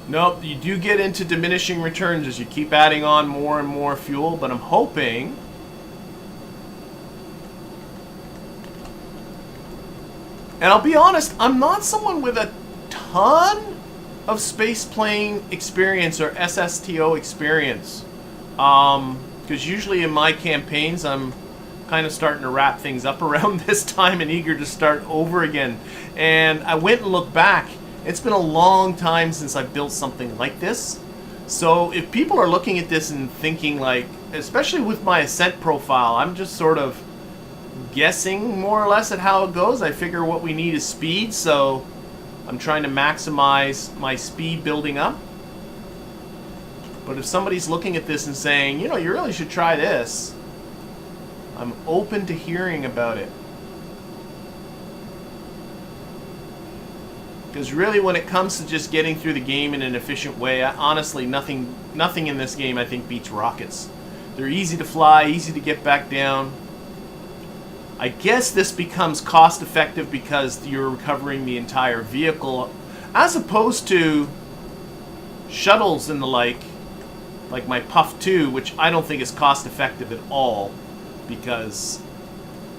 Nope, you do get into diminishing returns as you keep adding on more and more fuel, but I'm hoping And I'll be honest, I'm not someone with a ton of spaceplane experience or SSTO experience. Because usually in my campaigns, I'm kind of starting to wrap things up around this time and eager to start over again. And I went and looked back. It's been a long time since I've built something like this. So if people are looking at this and thinking like, especially with my Ascent profile, I'm just sort of guessing more or less at how it goes. I figure what we need is speed, so I'm trying to maximize my speed building up. But if somebody's looking at this and saying, you know, you really should try this, I'm open to hearing about it. Because really when it comes to just getting through the game in an efficient way, honestly, nothing in this game I think beats rockets. They're easy to fly, easy to get back down. I guess this becomes cost effective because you're recovering the entire vehicle, as opposed to shuttles and the like my Puff 2, which I don't think is cost effective at all, because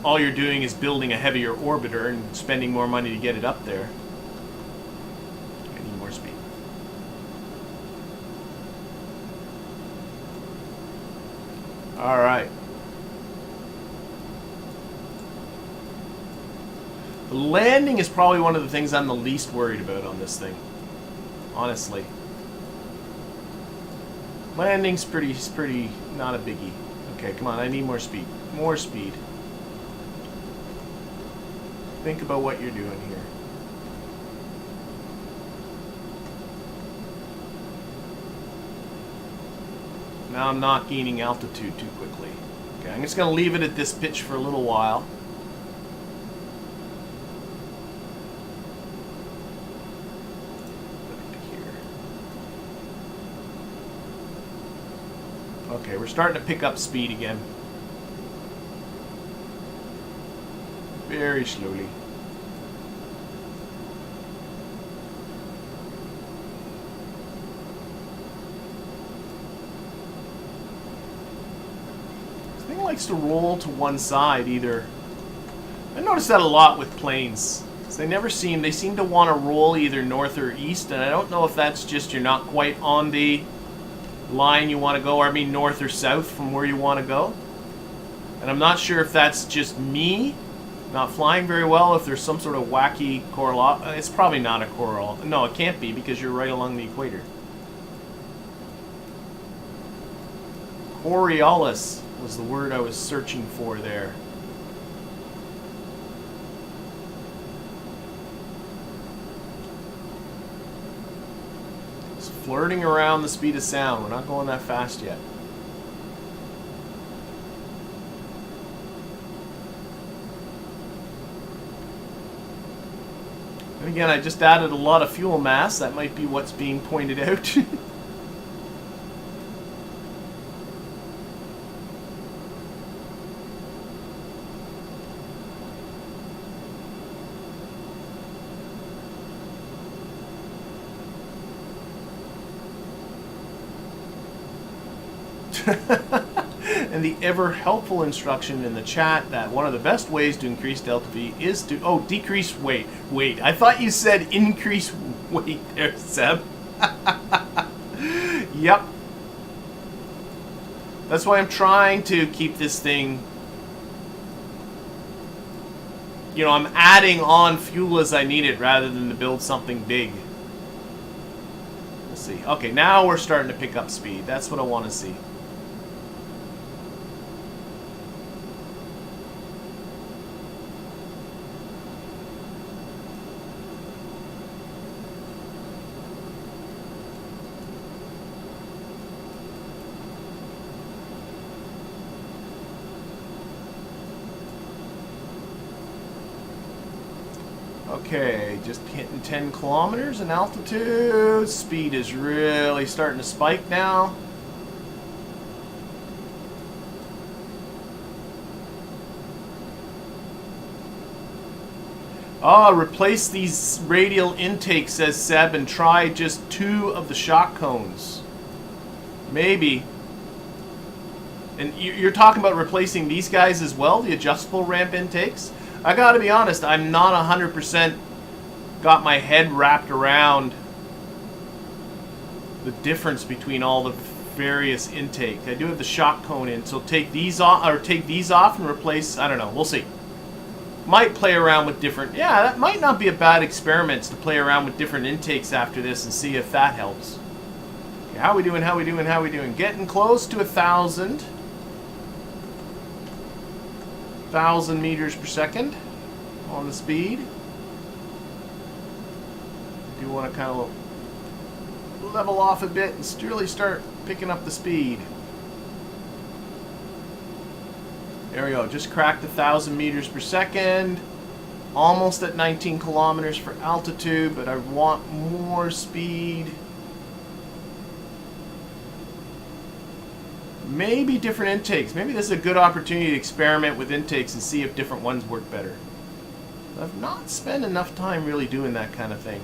all you're doing is building a heavier orbiter and spending more money to get it up there. I need more speed. Alright. The landing is probably one of the things I'm the least worried about on this thing. Honestly. Landing's pretty not a biggie. Okay, come on, I need more speed. More speed. Think about what you're doing here. Now I'm not gaining altitude too quickly. Okay, I'm just going to leave it at this pitch for a little while. Okay, we're starting to pick up speed again. Very slowly. This thing likes to roll to one side either. I notice that a lot with planes. They seem to want to roll either north or east, and I don't know if that's just you're not quite on the line you want to go, or I mean north or south from where you want to go. And I'm not sure if that's just me not flying very well, if there's some sort of wacky it's probably not a coral. No, it can't be because you're right along the equator. Coriolis was the word I was searching for there. Flirting around the speed of sound. We're not going that fast yet. And again, I just added a lot of fuel mass. That might be what's being pointed out. And the ever helpful instruction in the chat that one of the best ways to increase delta V is to decrease weight. Wait, I thought you said increase weight there, Seb. Yep. That's why I'm trying to keep this thing, you know, I'm adding on fuel as I need it rather than to build something big. Let's see. Okay, now we're starting to pick up speed. That's what I want to see. Okay, just hitting 10 kilometers in altitude. Speed is really starting to spike now. Replace these radial intakes, says Seb, and try just 2 of the shock cones. Maybe. And you're talking about replacing these guys as well, the adjustable ramp intakes? I gotta be honest, I'm not 100% got my head wrapped around the difference between all the various intakes. I do have the shock cone in, so take these off, or take these off and replace, I don't know, we'll see. Might play around with different, yeah, that might not be a bad experiment to play around with different intakes after this and see if that helps. Okay, how we doing, how we doing, how we doing? Getting close to 1,000 meters per second on the speed. I do want to kind of level off a bit and really start picking up the speed. There we go, just cracked 1,000 meters per second. Almost at 19 kilometers for altitude, but I want more speed. Maybe different intakes. Maybe this is a good opportunity to experiment with intakes and see if different ones work better. I've not spent enough time really doing that kind of thing.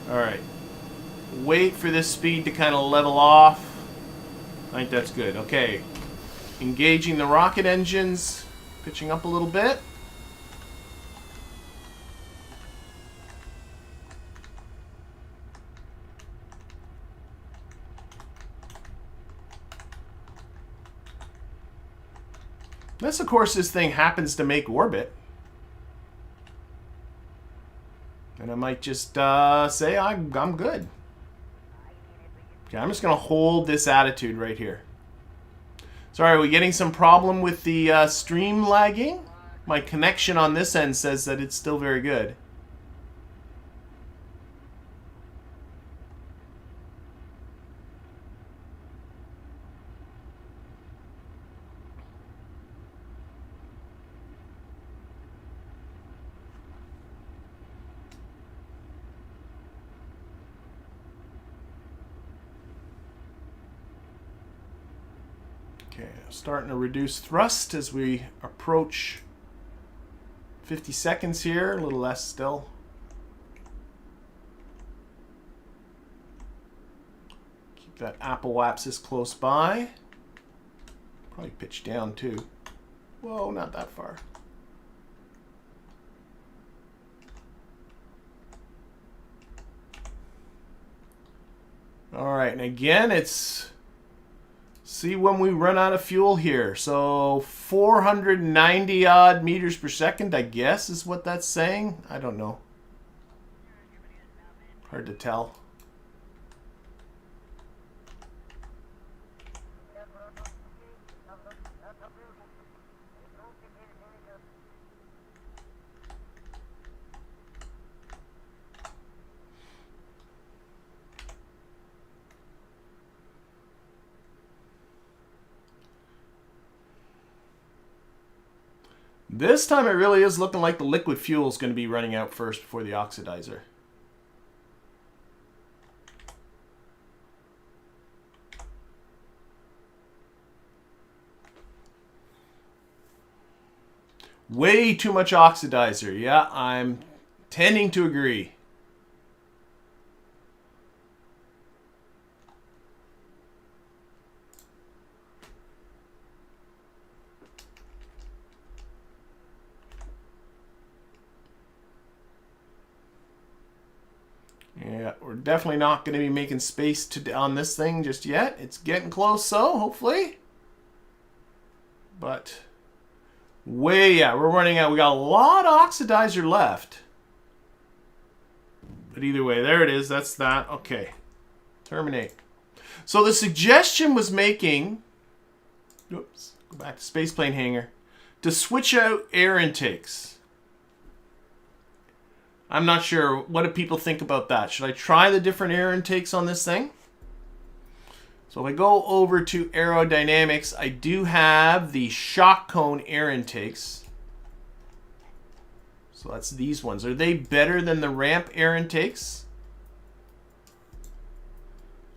Alright. Wait for this speed to kind of level off. I think that's good. Okay. Engaging the rocket engines. Pitching up a little bit. Unless, of course, this thing happens to make orbit. And I might just say I'm good. Okay, I'm just going to hold this attitude right here. Sorry, are we getting some problem with the stream lagging? My connection on this end says that it's still very good. Okay, starting to reduce thrust as we approach 50 seconds here, a little less still. Keep that apoapsis close by. Probably pitch down too. Whoa, not that far. All right, and again, it's see when we run out of fuel here. So 490 odd meters per second, I guess, is what that's saying. I don't know. Hard to tell. This time it really is looking like the liquid fuel is going to be running out first before the oxidizer. Way too much oxidizer. Yeah, I'm tending to agree. Yeah, we're definitely not going to be making space on this thing just yet. It's getting close, so hopefully. But yeah, we're running out. We got a lot of oxidizer left. But either way, there it is. That's that. Okay. Terminate. So the suggestion was making, oops, go back to spaceplane hangar, to switch out air intakes. I'm not sure. What do people think about that? Should I try the different air intakes on this thing? So if I go over to aerodynamics, I do have the shock cone air intakes. So that's these ones. Are they better than the ramp air intakes?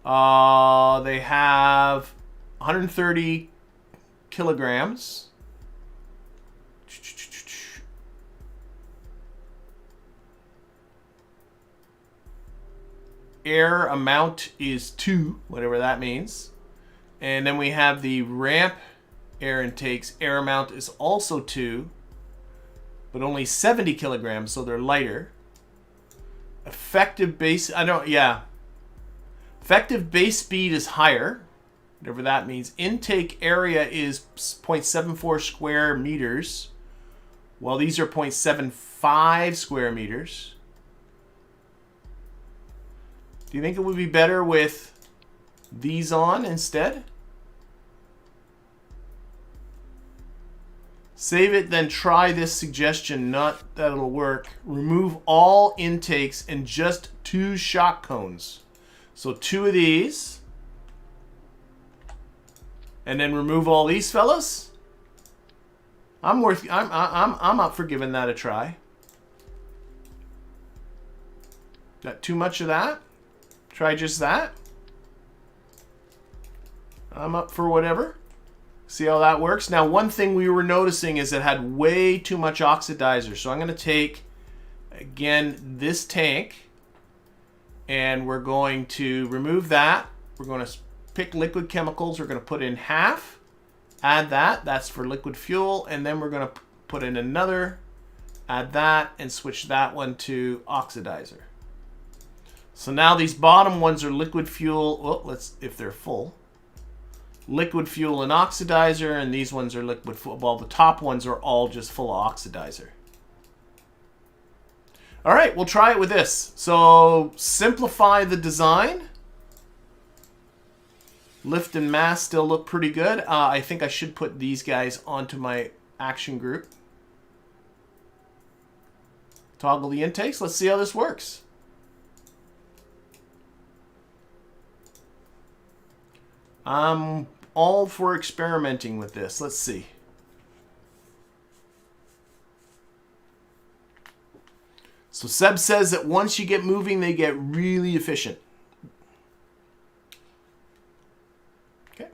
They have 130 kilograms. Air amount is 2, whatever that means. And then we have the ramp air intakes. Air amount is also 2. but only 70 kilograms, so they're lighter. Effective base, effective base speed is higher, whatever that means. Intake area is 0.74 square meters, while these are 0.75 square meters. Do you think it would be better with these on instead? Save it, then try this suggestion. Not that it'll work. Remove all intakes and just 2 shock cones. So 2 of these. And then remove all these fellas. I'm up for giving that a try. Got too much of that? Try just that. I'm up for whatever. See how that works? Now, one thing we were noticing is it had way too much oxidizer. So I'm going to take, again, this tank, and we're going to remove that. We're going to pick liquid chemicals. We're going to put in half, add that. That's for liquid fuel. And then we're going to put in another, add that, and switch that one to oxidizer. So now these bottom ones are liquid fuel. Well, let's, if they're full. Liquid fuel and oxidizer, and these ones are liquid fuel. Well, the top ones are all just full of oxidizer. All right, we'll try it with this. So simplify the design. Lift and mass still look pretty good. I think I should put these guys onto my action group. Toggle the intakes. Let's see how this works. I'm all for experimenting with this. Let's see. So Seb says that once you get moving, they get really efficient. Okay.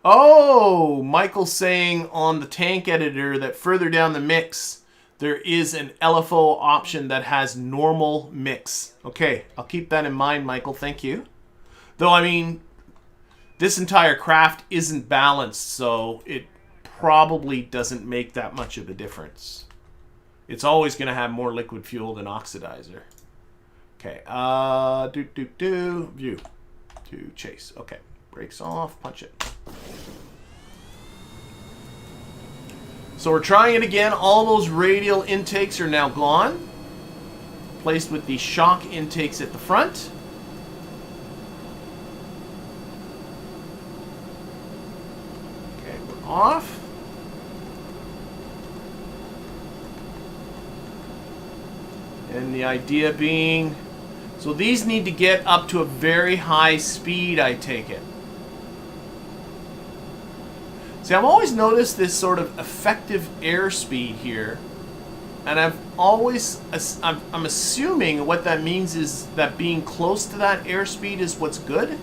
Oh, Michael's saying on the tank editor that further down the mix, there is an LFO option that has normal mix. Okay, I'll keep that in mind, Michael. Thank you. Though, I mean, this entire craft isn't balanced, so it probably doesn't make that much of a difference. It's always going to have more liquid fuel than oxidizer. Okay, view to chase. Okay, brakes off, punch it. So we're trying it again. All those radial intakes are now gone. Placed with the shock intakes at the front. Okay, we're off. And the idea being, so these need to get up to a very high speed, I take it. See, I've always noticed this sort of effective airspeed here, and I'm assuming what that means is that being close to that airspeed is what's good.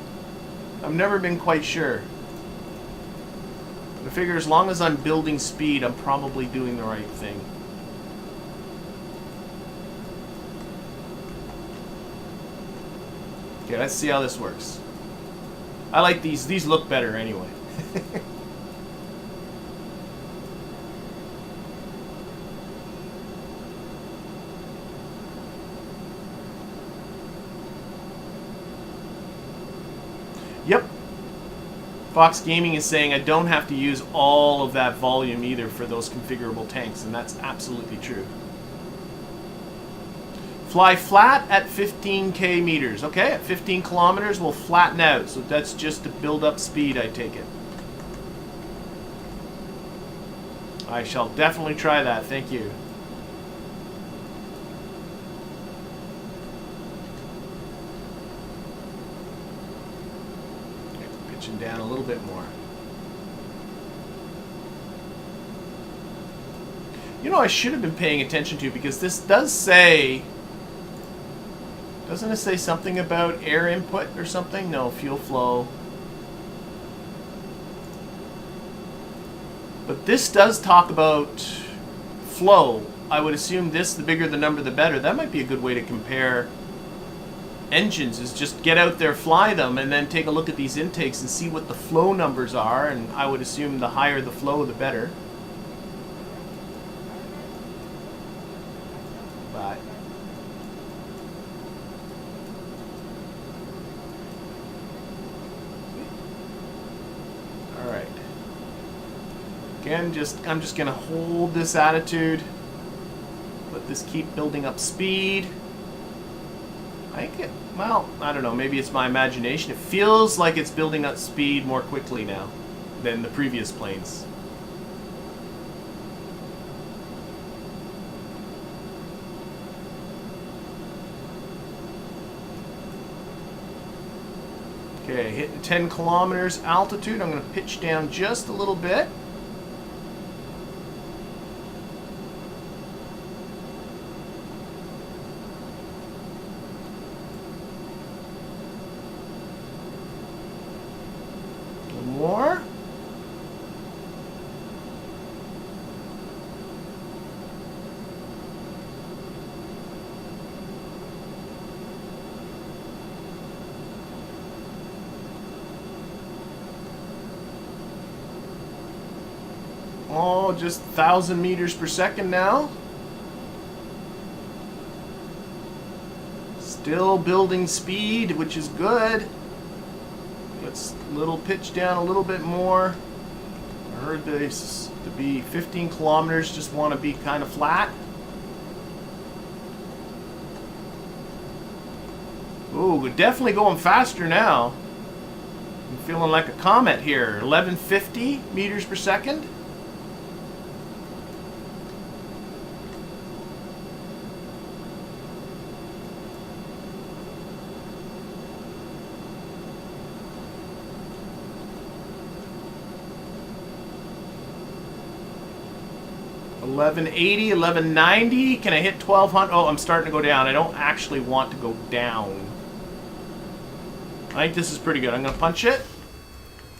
I've never been quite sure. But I figure as long as I'm building speed, I'm probably doing the right thing. Okay, let's see how this works. I like these. These look better anyway. Yep. Fox Gaming is saying I don't have to use all of that volume either for those configurable tanks, and that's absolutely true. Fly flat at 15k meters. Okay, at 15 kilometers we'll flatten out, so that's just to build up speed, I take it. I shall definitely try that, thank you. Down a little bit more. You know, I should have been paying attention to, because this does say, doesn't it say something about air input or something? No, fuel flow. But this does talk about flow. I would assume this, the bigger the number, the better. That might be a good way to compare engines is just get out there, fly them, and then take a look at these intakes and see what the flow numbers are. And I would assume the higher the flow, the better. But all right. Again, I'm just gonna hold this attitude. Let this keep building up speed. Well, I don't know, maybe it's my imagination. It feels like it's building up speed more quickly now than the previous planes. Okay, hitting 10 kilometers altitude. I'm going to pitch down just a little bit. More. Oh, just 1,000 meters per second now. Still building speed, which is good. Let's little pitch down a little bit more. I heard this to be 15 kilometers, just want to be kind of flat. Ooh, we're definitely going faster now. I'm feeling like a comet here. 1150 meters per second. $11.80, $11.90. Can I hit 1200? Oh, I'm starting to go down. I don't actually want to go down. I think this is pretty good. I'm going to punch it.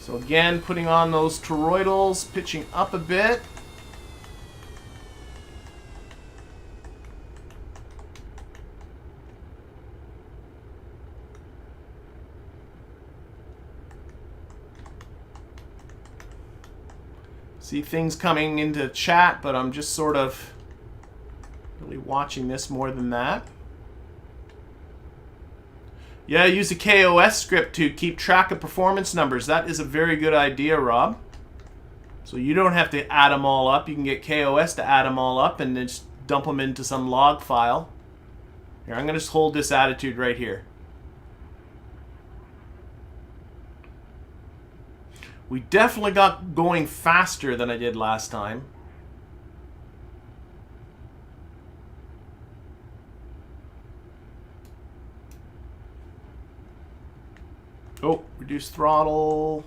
So again, putting on those toroidals, pitching up a bit. See things coming into chat, but I'm just sort of really watching this more than that. Yeah, use a KOS script to keep track of performance numbers. That is a very good idea, Rob. So you don't have to add them all up. You can get KOS to add them all up and then just dump them into some log file. Here, I'm going to just hold this attitude right here. We definitely got going faster than I did last time. Oh, reduce throttle.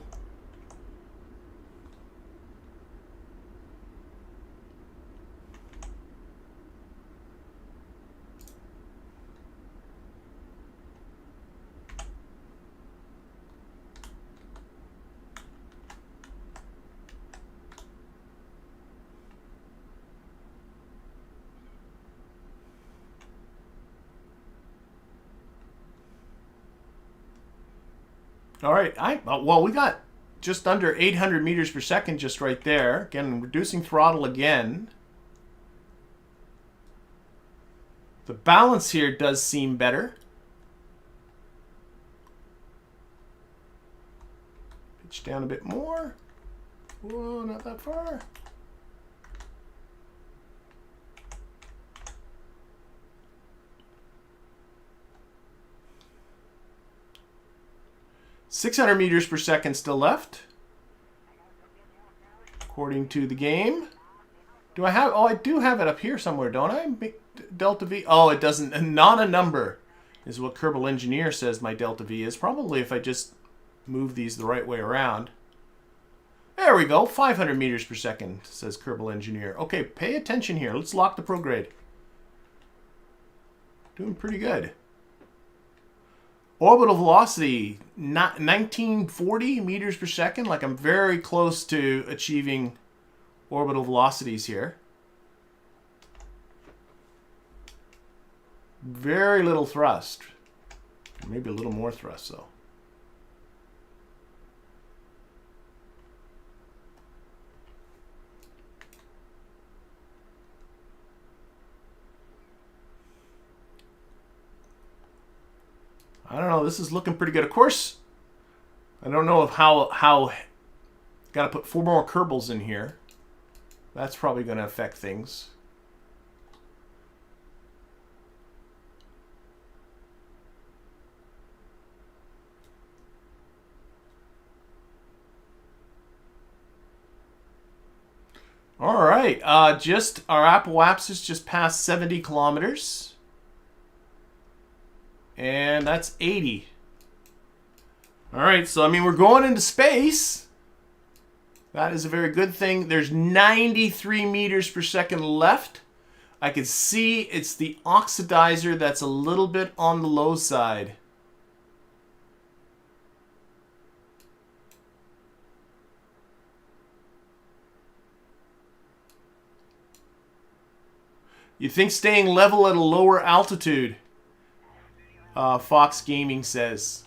All right, well, we got just under 800 meters per second just right there. Again, reducing throttle again. The balance here does seem better. Pitch down a bit more. Whoa, not that far. .600 meters per second still left, according to the game. Do I have? Oh, I do have it up here somewhere, don't I? Delta V. Oh, it doesn't. Not a number is what Kerbal Engineer says my Delta V is. Probably if I just move these the right way around. There we go. 500 meters per second, says Kerbal Engineer. Okay, pay attention here. Let's lock the prograde. Doing pretty good. Orbital velocity, 1940 meters per second. Like I'm very close to achieving orbital velocities here. Very little thrust. Maybe a little more thrust, though. I don't know. This is looking pretty good. Of course, I don't know of how. Got to put 4 more Kerbals in here. That's probably going to affect things. All right. Just our Apple Apps has just passed 70 kilometers. And that's 80. All right, so I mean, we're going into space. That is a very good thing. There's 93 meters per second left. I can see it's the oxidizer that's a little bit on the low side. You think staying level at a lower altitude? Fox Gaming says.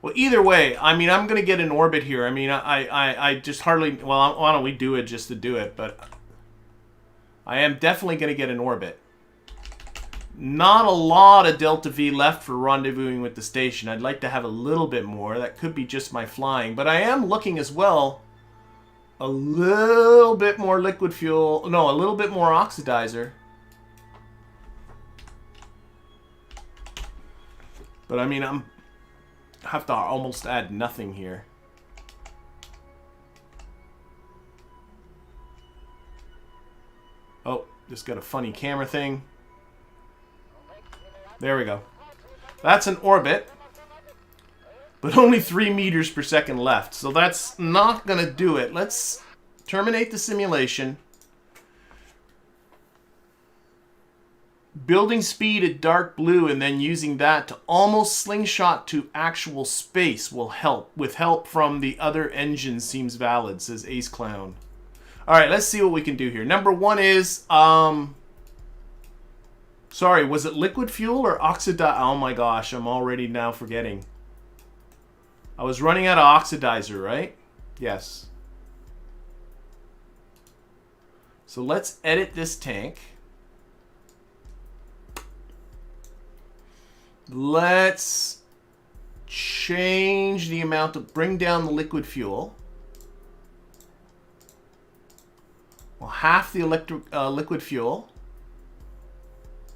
Well, either way, I mean, I'm going to get in orbit here. I mean, I just hardly... Well, why don't we do it just to do it? But I am definitely going to get in orbit. Not a lot of Delta V left for rendezvousing with the station. I'd like to have a little bit more. That could be just my flying. But I am looking as well... a little bit more liquid fuel... No, a little bit more oxidizer. But I mean, I have to almost add nothing here. Oh, just got a funny camera thing. There we go. That's an orbit. But only 3 meters per second left. So that's not going to do it. Let's terminate the simulation. Building speed at dark blue and then using that to almost slingshot to actual space will help. With help from the other engine seems valid, says Ace Clown. Alright, let's see what we can do here. Number one is, sorry, was it liquid fuel or oxidizer? Oh my gosh, I'm already now forgetting. I was running out of oxidizer, right? Yes. So let's edit this tank. Let's change the amount to bring down the liquid fuel. Well, half the liquid fuel.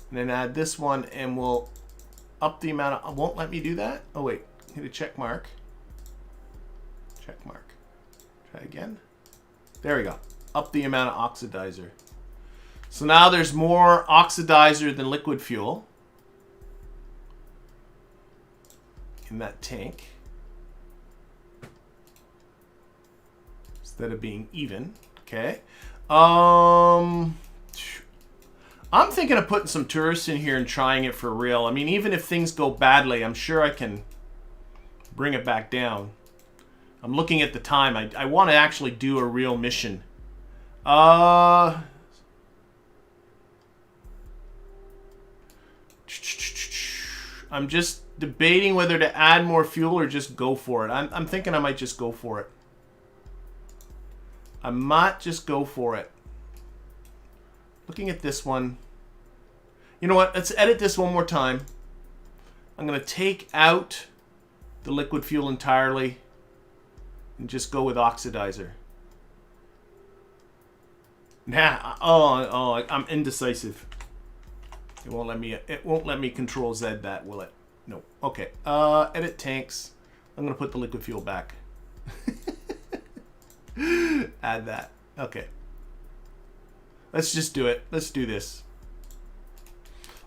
And then add this one and we'll up the amount of... Won't let me do that? Oh, wait. Hit a check mark. Check mark. Try again. There we go. Up the amount of oxidizer. So now there's more oxidizer than liquid fuel in that tank. Instead of being even. Okay. I'm thinking of putting some tourists in here and trying it for real. I mean, even if things go badly, I'm sure I can bring it back down. I'm looking at the time. I want to actually do a real mission. I'm just debating whether to add more fuel or just go for it. I'm thinking I might just go for it. I might just go for it. Looking at this one. You know what? Let's edit this one more time. I'm going to take out the liquid fuel entirely and just go with oxidizer. Nah. Oh, I'm indecisive. It won't let me control Z that, will it? No. Okay. Edit tanks. I'm going to put the liquid fuel back. Add that. Okay. Let's just do it. Let's do this.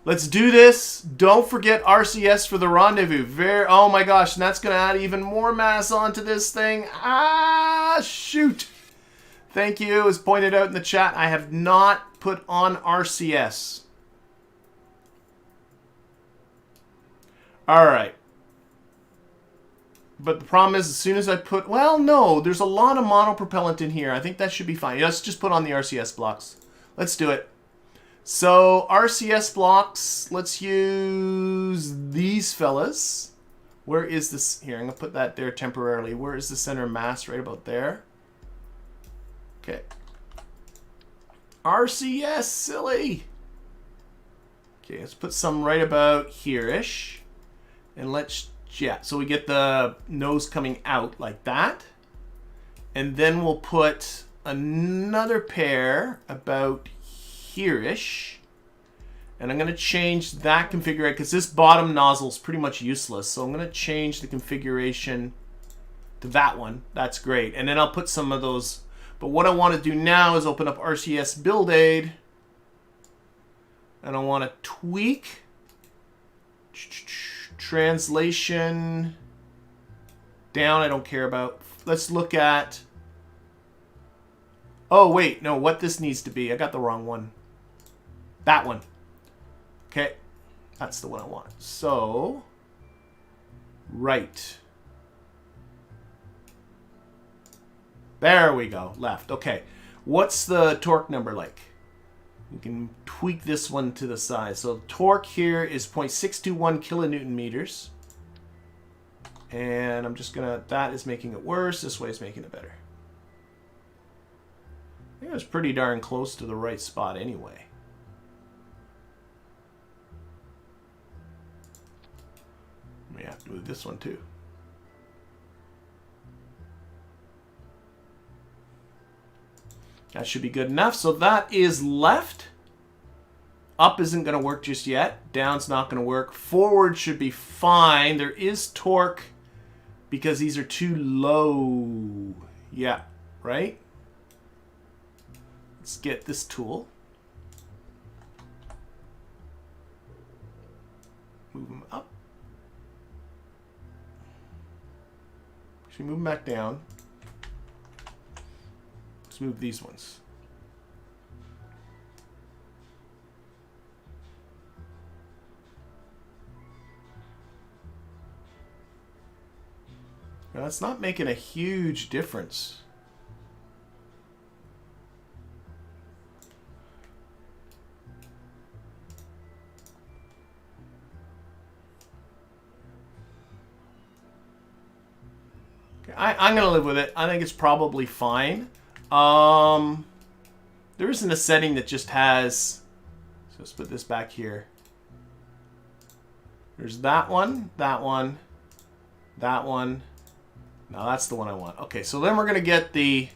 Let's do this. Don't forget RCS for the rendezvous. Oh my gosh, and that's going to add even more mass onto this thing. Ah, shoot. Thank you. As pointed out in the chat, I have not put on RCS. All right. But the problem is, as soon as I put... Well, no. There's a lot of monopropellant in here. I think that should be fine. Let's just put on the RCS blocks. Let's do it. So RCS blocks, let's use these fellas. Where is this? Here, I'm going to put that there temporarily. Where is the center mass? Right about there. Okay. RCS, silly. Okay, let's put some right about here-ish. And let's, yeah, so we get the nose coming out like that. And then we'll put another pair about here-ish. And I'm going to change that configuration because this bottom nozzle is pretty much useless. So I'm going to change the configuration to that one. That's great. And then I'll put some of those. But what I want to do now is open up RCS Build Aid. And I want to tweak translation down. I don't care about. Let's look at. Oh, wait. No, what this needs to be. I got the wrong one. That one. Okay. That's the one I want. So, right. There we go. Left. Okay. What's the torque number like? We can tweak this one to the size. So, torque here is 0.621 kilonewton meters. And I'm just going to... That is making it worse. This way is making it better. I think it was pretty darn close to the right spot anyway. We have to move this one too. That should be good enough. So that is left. Up isn't going to work just yet. Down's not going to work. Forward should be fine. There is torque because these are too low. Yeah, right? Let's get this tool. Move them up. Should we move them back down? Let's move these ones. Now, that's not making a huge difference. I'm going to live with it. I think it's probably fine. There isn't a setting that just has... So let's put this back here. There's that one, that one, that one. Now that's the one I want. Okay, so then we're going to get the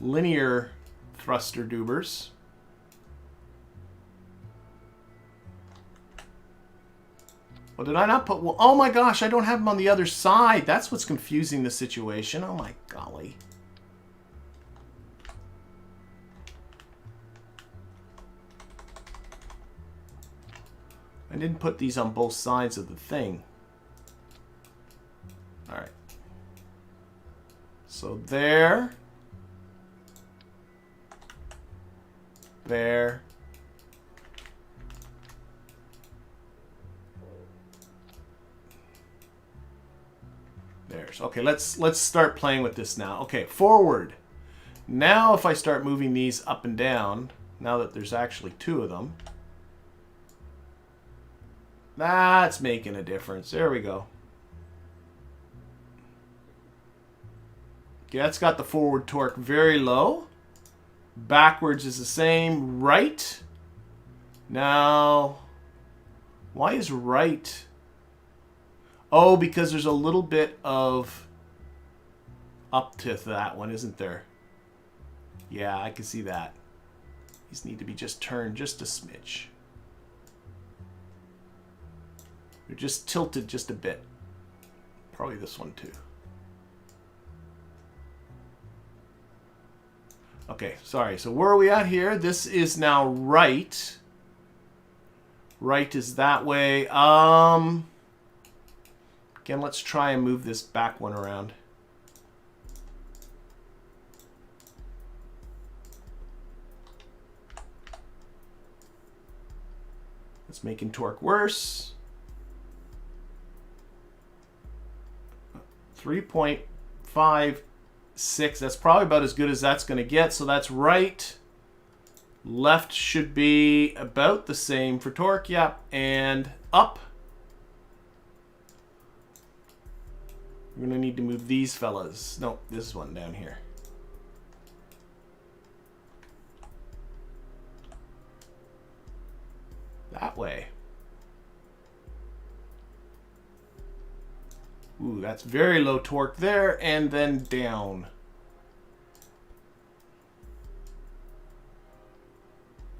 linear thruster dubers. Well, did I not put... Well, oh my gosh, I don't have them on the other side. That's what's confusing the situation. Oh my golly. I didn't put these on both sides of the thing. All right. So there. There. There's okay. Let's start playing with this now. Okay, forward. Now, if I start moving these up and down, now that there's actually two of them, that's making a difference. There we go. Okay, that's got the forward torque very low. Backwards is the same. Right. Now, why is right? Oh, because there's a little bit of up to that one, isn't there? Yeah, I can see that. These need to be just turned just a smidge. They're just tilted just a bit. Probably this one too. Okay, sorry. So where are we at here? This is now right. Right is that way. Again, let's try and move this back one around. It's making torque worse. 3.56. That's probably about as good as that's going to get. So that's right. Left should be about the same for torque, yep. And up. We're going to need to move these fellas. No, this one down here. That way. Ooh, that's very low torque there, and then down.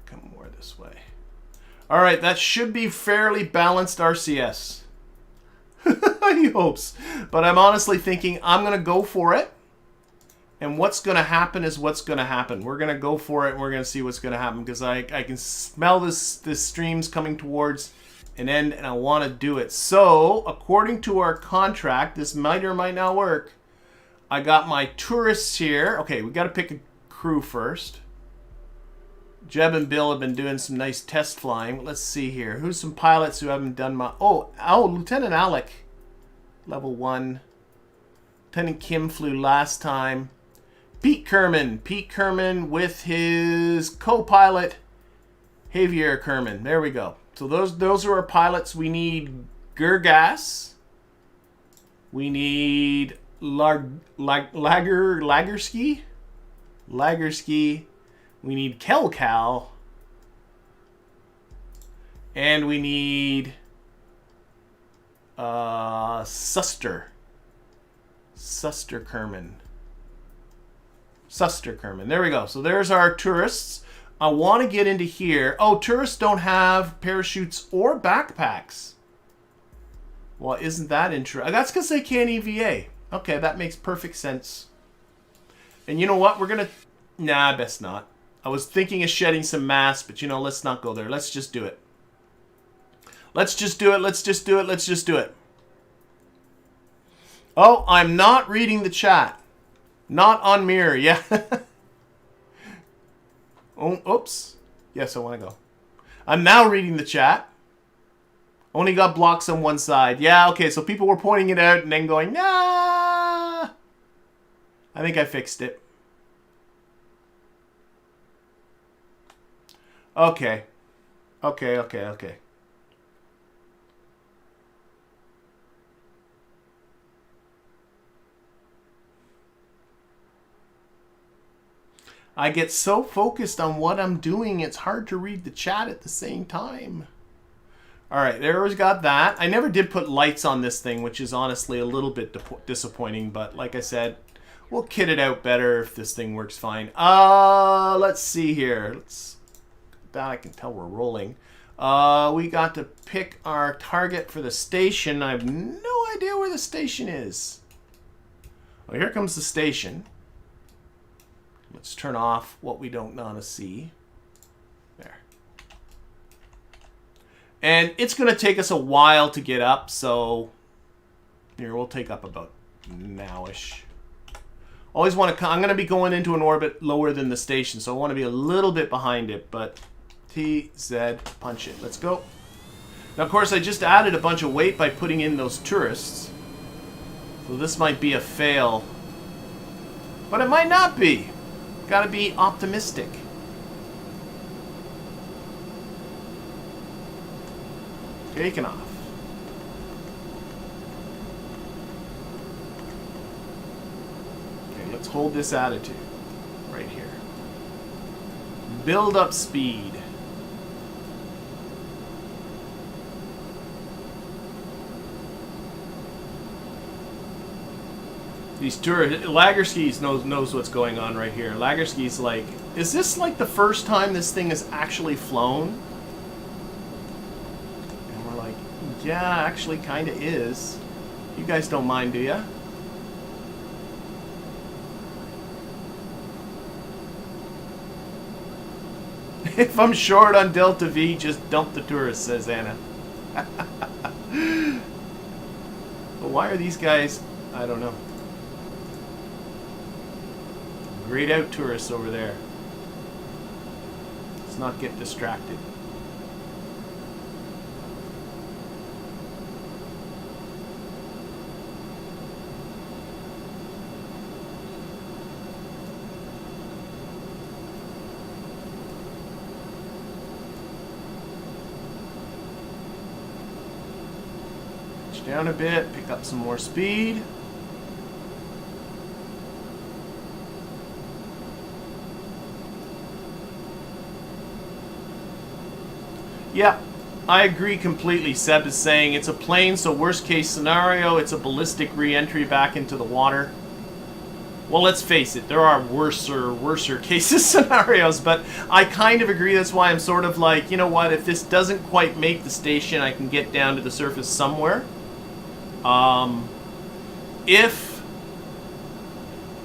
Come more this way. All right, that should be fairly balanced RCS. He hopes. But I'm honestly thinking I'm going to go for it. And what's going to happen is what's going to happen. We're going to go for it, and we're going to see what's going to happen. Because I can smell this stream's coming towards an end, and I want to do it. So, according to our contract, this might or might not work. I got my tourists here. Okay, we got to pick a crew first. Jeb and Bill have been doing some nice test flying. Let's see here. Who's some pilots who haven't done my... Oh, Lieutenant Alec. Level 1. Lieutenant Kim flew last time. Pete Kerman. Pete Kerman with his co-pilot, Javier Kerman. There we go. So those are our pilots. We need Gergas. We need Lagerski. We need Kelcal. And we need Suster Kerman. There we go. So there's our tourists. I want to get into here. Oh, tourists don't have parachutes or backpacks. Well, isn't that interesting? That's because they can't EVA. Okay, that makes perfect sense. And you know what? We're going to... Nah, best not. I was thinking of shedding some mass, but you know, let's not go there. Let's just do it. Let's just do it. Oh, I'm not reading the chat. Not on mirror, yeah. Oh, oops. Yes, I want to go. I'm now reading the chat. Only got blocks on one side. Yeah, okay, so people were pointing it out and then going, nah. I think I fixed it. Okay. Okay. I get so focused on what I'm doing, it's hard to read the chat at the same time. All right, there we got that. I never did put lights on this thing, which is honestly a little bit disappointing, but like I said, we'll kit it out better if this thing works fine. Let's see here. That I can tell we're rolling. We got to pick our target for the station. I have no idea where the station is. Well, here comes the station. Let's turn off what we don't want to see. There. And it's going to take us a while to get up, so here, we'll take up about now-ish. Always want to... I'm going to be going into an orbit lower than the station, so I want to be a little bit behind it, but TZ, punch it. Let's go. Now, of course, I just added a bunch of weight by putting in those tourists. So this might be a fail. But it might not be. Gotta be optimistic. Taking off. Okay, let's hold this attitude right here. Build up speed. These Lagerski's knows what's going on right here. Lagerski's like, is this like the first time this thing has actually flown? And we're like, yeah, actually kind of is. You guys don't mind, do ya? If I'm short on Delta V, just dump the tourists, says Anna. But why are these guys... I don't know. Grayed out tourists over there. Let's not get distracted. down a bit, pick up some more speed. Yeah, I agree completely. Seb is saying it's a plane, so worst case scenario, it's a ballistic re-entry back into the water. Well, let's face it, there are worser cases scenarios, but I kind of agree. That's why I'm sort of like, you know what, if this doesn't quite make the station, I can get down to the surface somewhere. If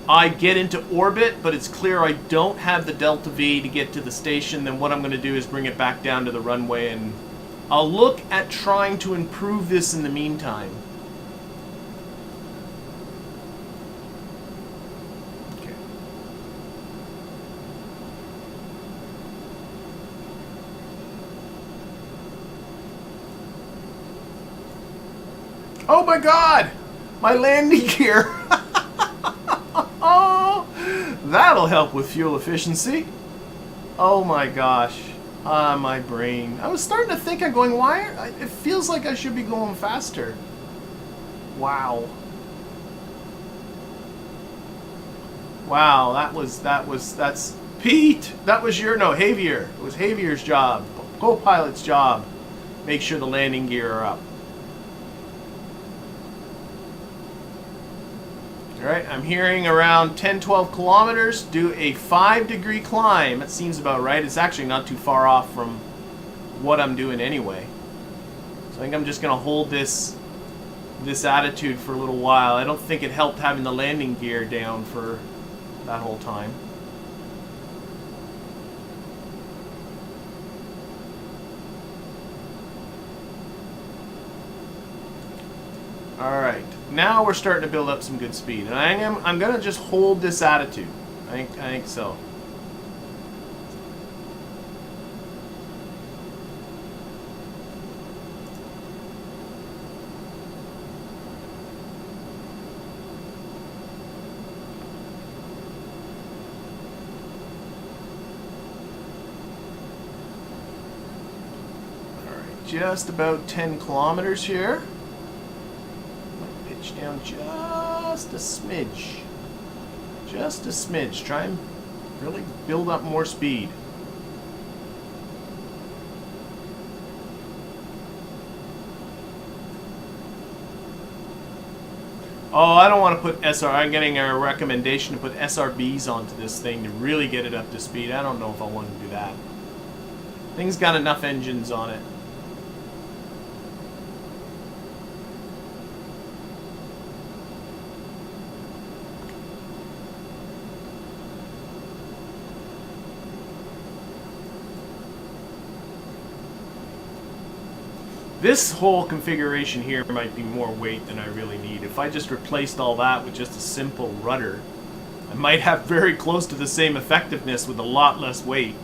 I get into orbit, but it's clear I don't have the Delta V to get to the station, then what I'm going to do is bring it back down to the runway, and I'll look at trying to improve this in the meantime. Okay. Oh my God! My landing gear! Oh, that'll help with fuel efficiency. Oh my gosh. Ah, my brain. I was starting to think, I'm going, it feels like I should be going faster. Wow. Wow, that's Pete. That was Javier. It was Javier's job. Co-pilot's job. Make sure the landing gear are up. Alright, I'm hearing around 10-12 kilometers, do a 5-degree climb. That seems about right. It's actually not too far off from what I'm doing anyway. So I think I'm just going to hold this attitude for a little while. I don't think it helped having the landing gear down for that whole time. Alright, now we're starting to build up some good speed. And I'm going to just hold this attitude. I think so. Alright, just about 10 kilometers here. Down just a smidge. Just a smidge. Try and really build up more speed. Oh, I don't want to put SR. I'm getting a recommendation to put SRBs onto this thing to really get it up to speed. I don't know if I want to do that. Thing's got enough engines on it. This whole configuration here might be more weight than I really need. If I just replaced all that with just a simple rudder, I might have very close to the same effectiveness with a lot less weight.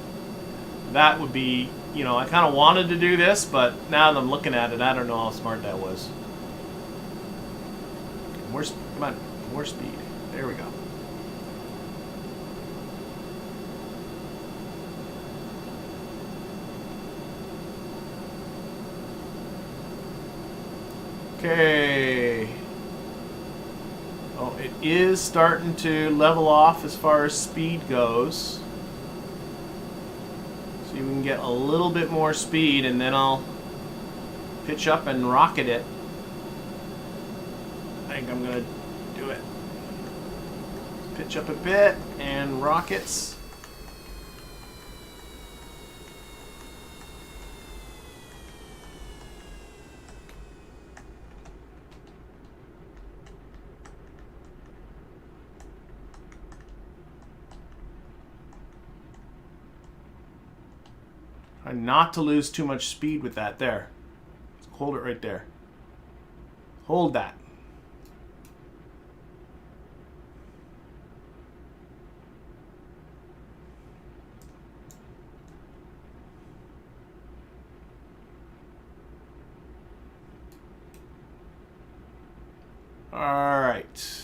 That would be, you know, I kind of wanted to do this, but now that I'm looking at it, I don't know how smart that was. More, come on, more speed. There we go. Okay. Oh, it is starting to level off as far as speed goes. See if we can get a little bit more speed, and then I'll pitch up and rocket it. I think I'm gonna do it. Pitch up a bit and rockets. Not to lose too much speed with that. There. Hold it right there. Hold that. All right.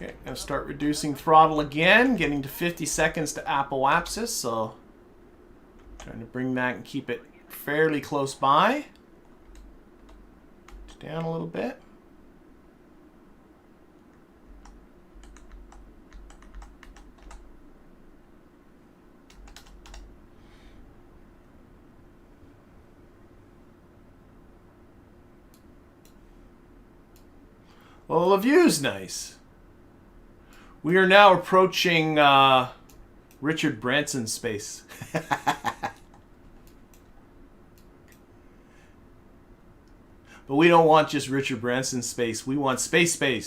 Okay, gonna start reducing throttle again, getting to 50 seconds to apoapsis, so trying to bring that and keep it fairly close by. Down a little bit. Well, the view's nice. We are now approaching Richard Branson's space. But we don't want just Richard Branson's space. We want space. We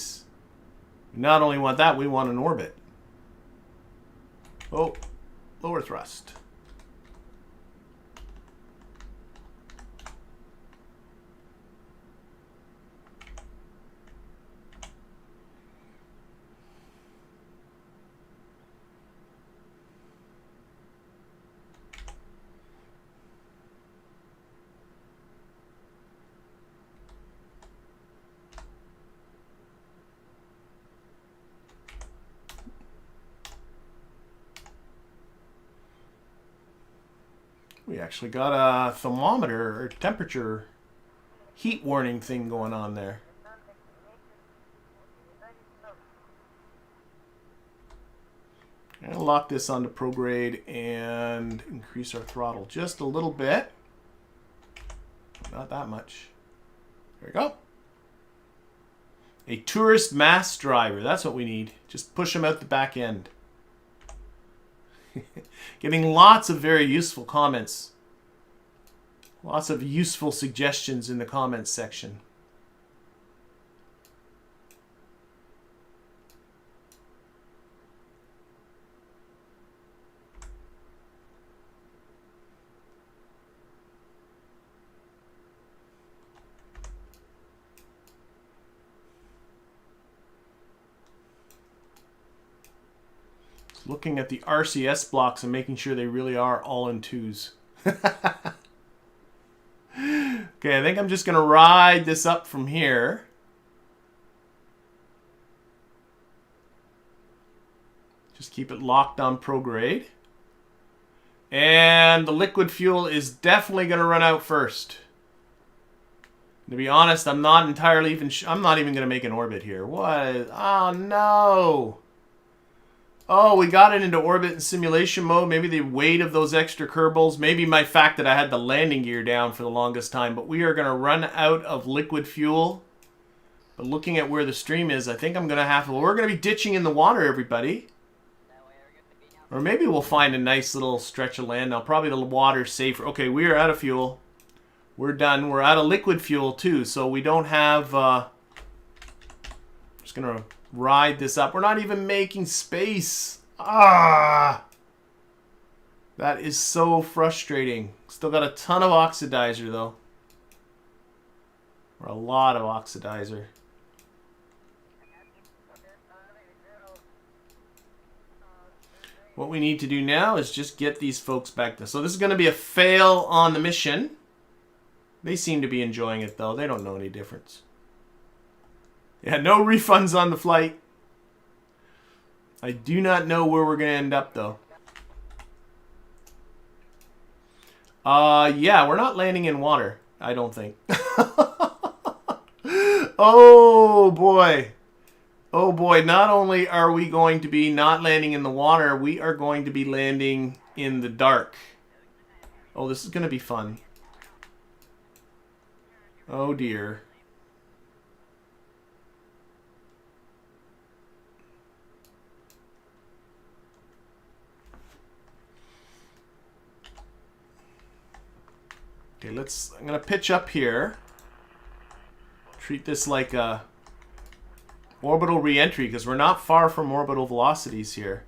not only want that, we want an orbit. Oh, lower thrust. We actually got a thermometer or temperature heat warning thing going on there. I'm going to lock this onto prograde and increase our throttle just a little bit. Not that much. There we go. A tourist mass driver. That's what we need. Just push them out the back end. Getting lots of very useful comments. Lots of useful suggestions in the comments section. Looking at the RCS blocks and making sure they really are all in twos. Okay, I think I'm just going to ride this up from here. Just keep it locked on prograde. And the liquid fuel is definitely going to run out first. To be honest, I'm not entirely even... I'm not even going to make an orbit here. What? Oh, no. Oh, we got it into orbit in simulation mode. Maybe the weight of those extra Kerbals. Maybe my fact that I had the landing gear down for the longest time. But we are going to run out of liquid fuel. But looking at where the stream is, I think I'm going to have to... Well, we're going to be ditching in the water, everybody. Or maybe we'll find a nice little stretch of land now. Probably the water's safer. Okay, we are out of fuel. We're done. We're out of liquid fuel, too. So we don't have... just going to... ride this up. We're not even making space. Ah! That is so frustrating. Still got a ton of oxidizer, though. Or a lot of oxidizer. What we need to do now is just get these folks back to... So this is going to be a fail on the mission. They seem to be enjoying it, though. They don't know any difference. Yeah, no refunds on the flight. I do not know where we're going to end up, though. Yeah, we're not landing in water, I don't think. Oh, boy. Oh, boy. Not only are we going to be not landing in the water, we are going to be landing in the dark. Oh, this is going to be fun. Oh, dear. Okay, I'm going to pitch up here. Treat this like a orbital re-entry because we're not far from orbital velocities here.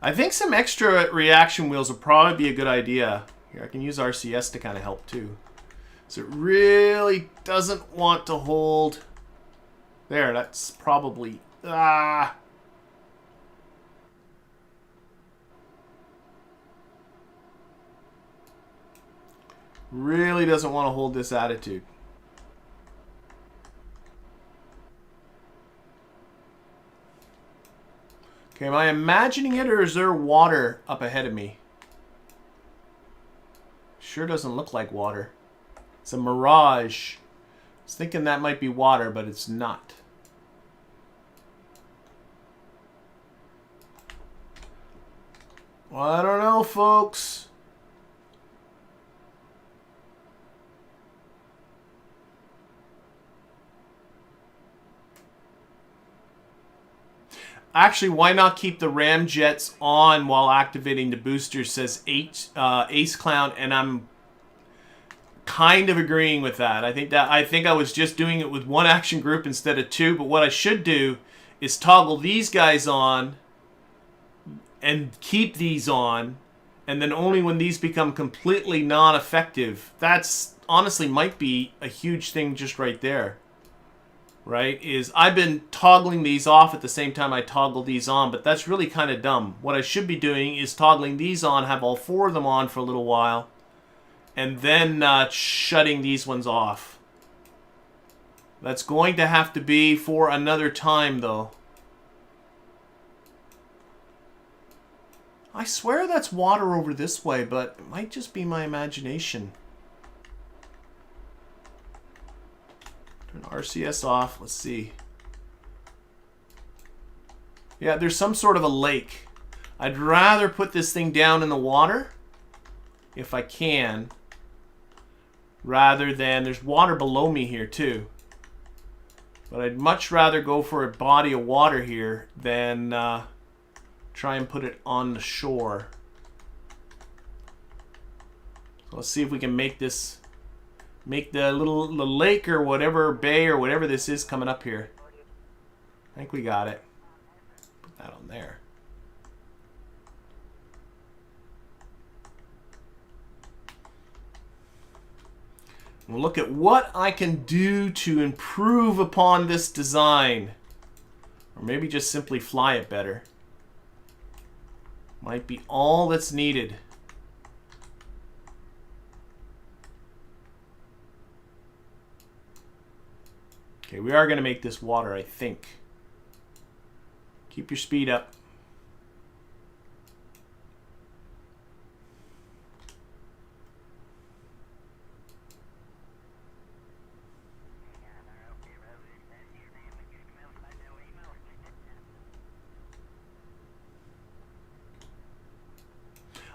I think some extra reaction wheels would probably be a good idea. Here, I can use RCS to kind of help too. So it really doesn't want to hold. There, that's probably... Ah! Really doesn't want to hold this attitude. Okay, am I imagining it, or is there water up ahead of me? Sure doesn't look like water. It's a mirage. I was thinking that might be water, but it's not. Well, I don't know, folks. Actually, why not keep the ramjets on while activating the boosters, says Ace Clown, and I'm kind of agreeing with that. I think I was just doing it with one action group instead of two, but what I should do is toggle these guys on and keep these on, and then only when these become completely non-effective. That's honestly might be a huge thing just right there. Right, is I've been toggling these off at the same time I toggle these on, but that's really kind of dumb. What I should be doing is toggling these on, have all four of them on for a little while, and then shutting these ones off. That's going to have to be for another time, though. I swear that's water over this way, but it might just be my imagination. Turn RCS off. Let's see. Yeah, there's some sort of a lake. I'd rather put this thing down in the water, if I can, rather than... There's water below me here, too. But I'd much rather go for a body of water here than try and put it on the shore. So let's see if we can make this... Make the little lake or whatever, bay or whatever this is coming up here. I think we got it. Put that on there. We'll look at what I can do to improve upon this design. Or maybe just simply fly it better. Might be all that's needed. Okay, we are going to make this water, I think. Keep your speed up.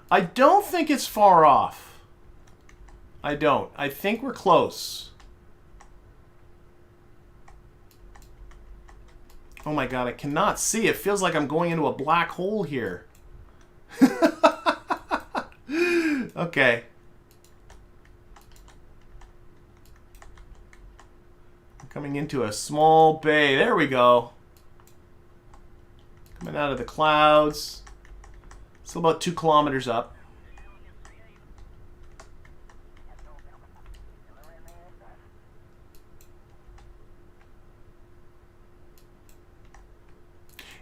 I don't think it's far off. I don't. I think we're close. Oh my god, I cannot see. It feels like I'm going into a black hole here. Okay. I'm coming into a small bay. There we go. Coming out of the clouds. Still about 2 kilometers up.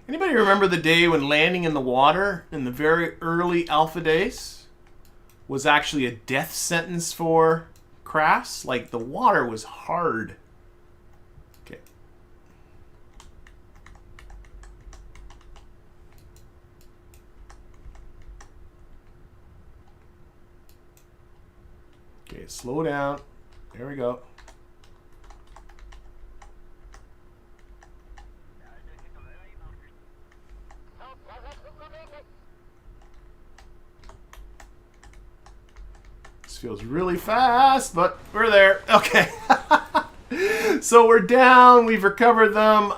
Anybody remember the day when landing in the water in the very early alpha days was actually a death sentence for KRASH? Like, the water was hard. Okay. Okay, slow down. There we go. Feels really fast, but we're there. Okay. So we're down. We've recovered them.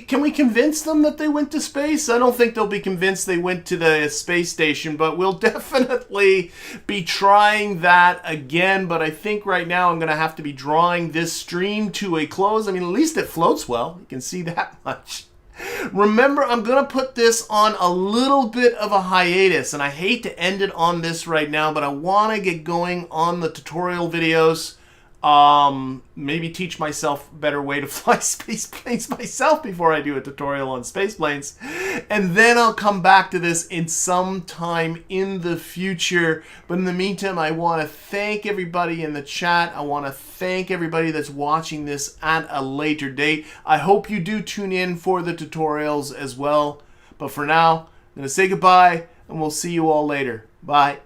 Can we convince them that they went to space? I don't think they'll be convinced they went to the space station, but we'll definitely be trying that again. But I think right now I'm going to have to be drawing this stream to a close. I mean, at least it floats well. You can see that much. Remember, I'm going to put this on a little bit of a hiatus, and I hate to end it on this right now, but I want to get going on the tutorial videos. maybe teach myself a better way to fly space planes myself before I do a tutorial on space planes. And then I'll come back to this in some time in the future. But in the meantime, I want to thank everybody in the chat. I want to thank everybody that's watching this at a later date. I hope you do tune in for the tutorials as well. But for now, I'm going to say goodbye, and we'll see you all later. Bye.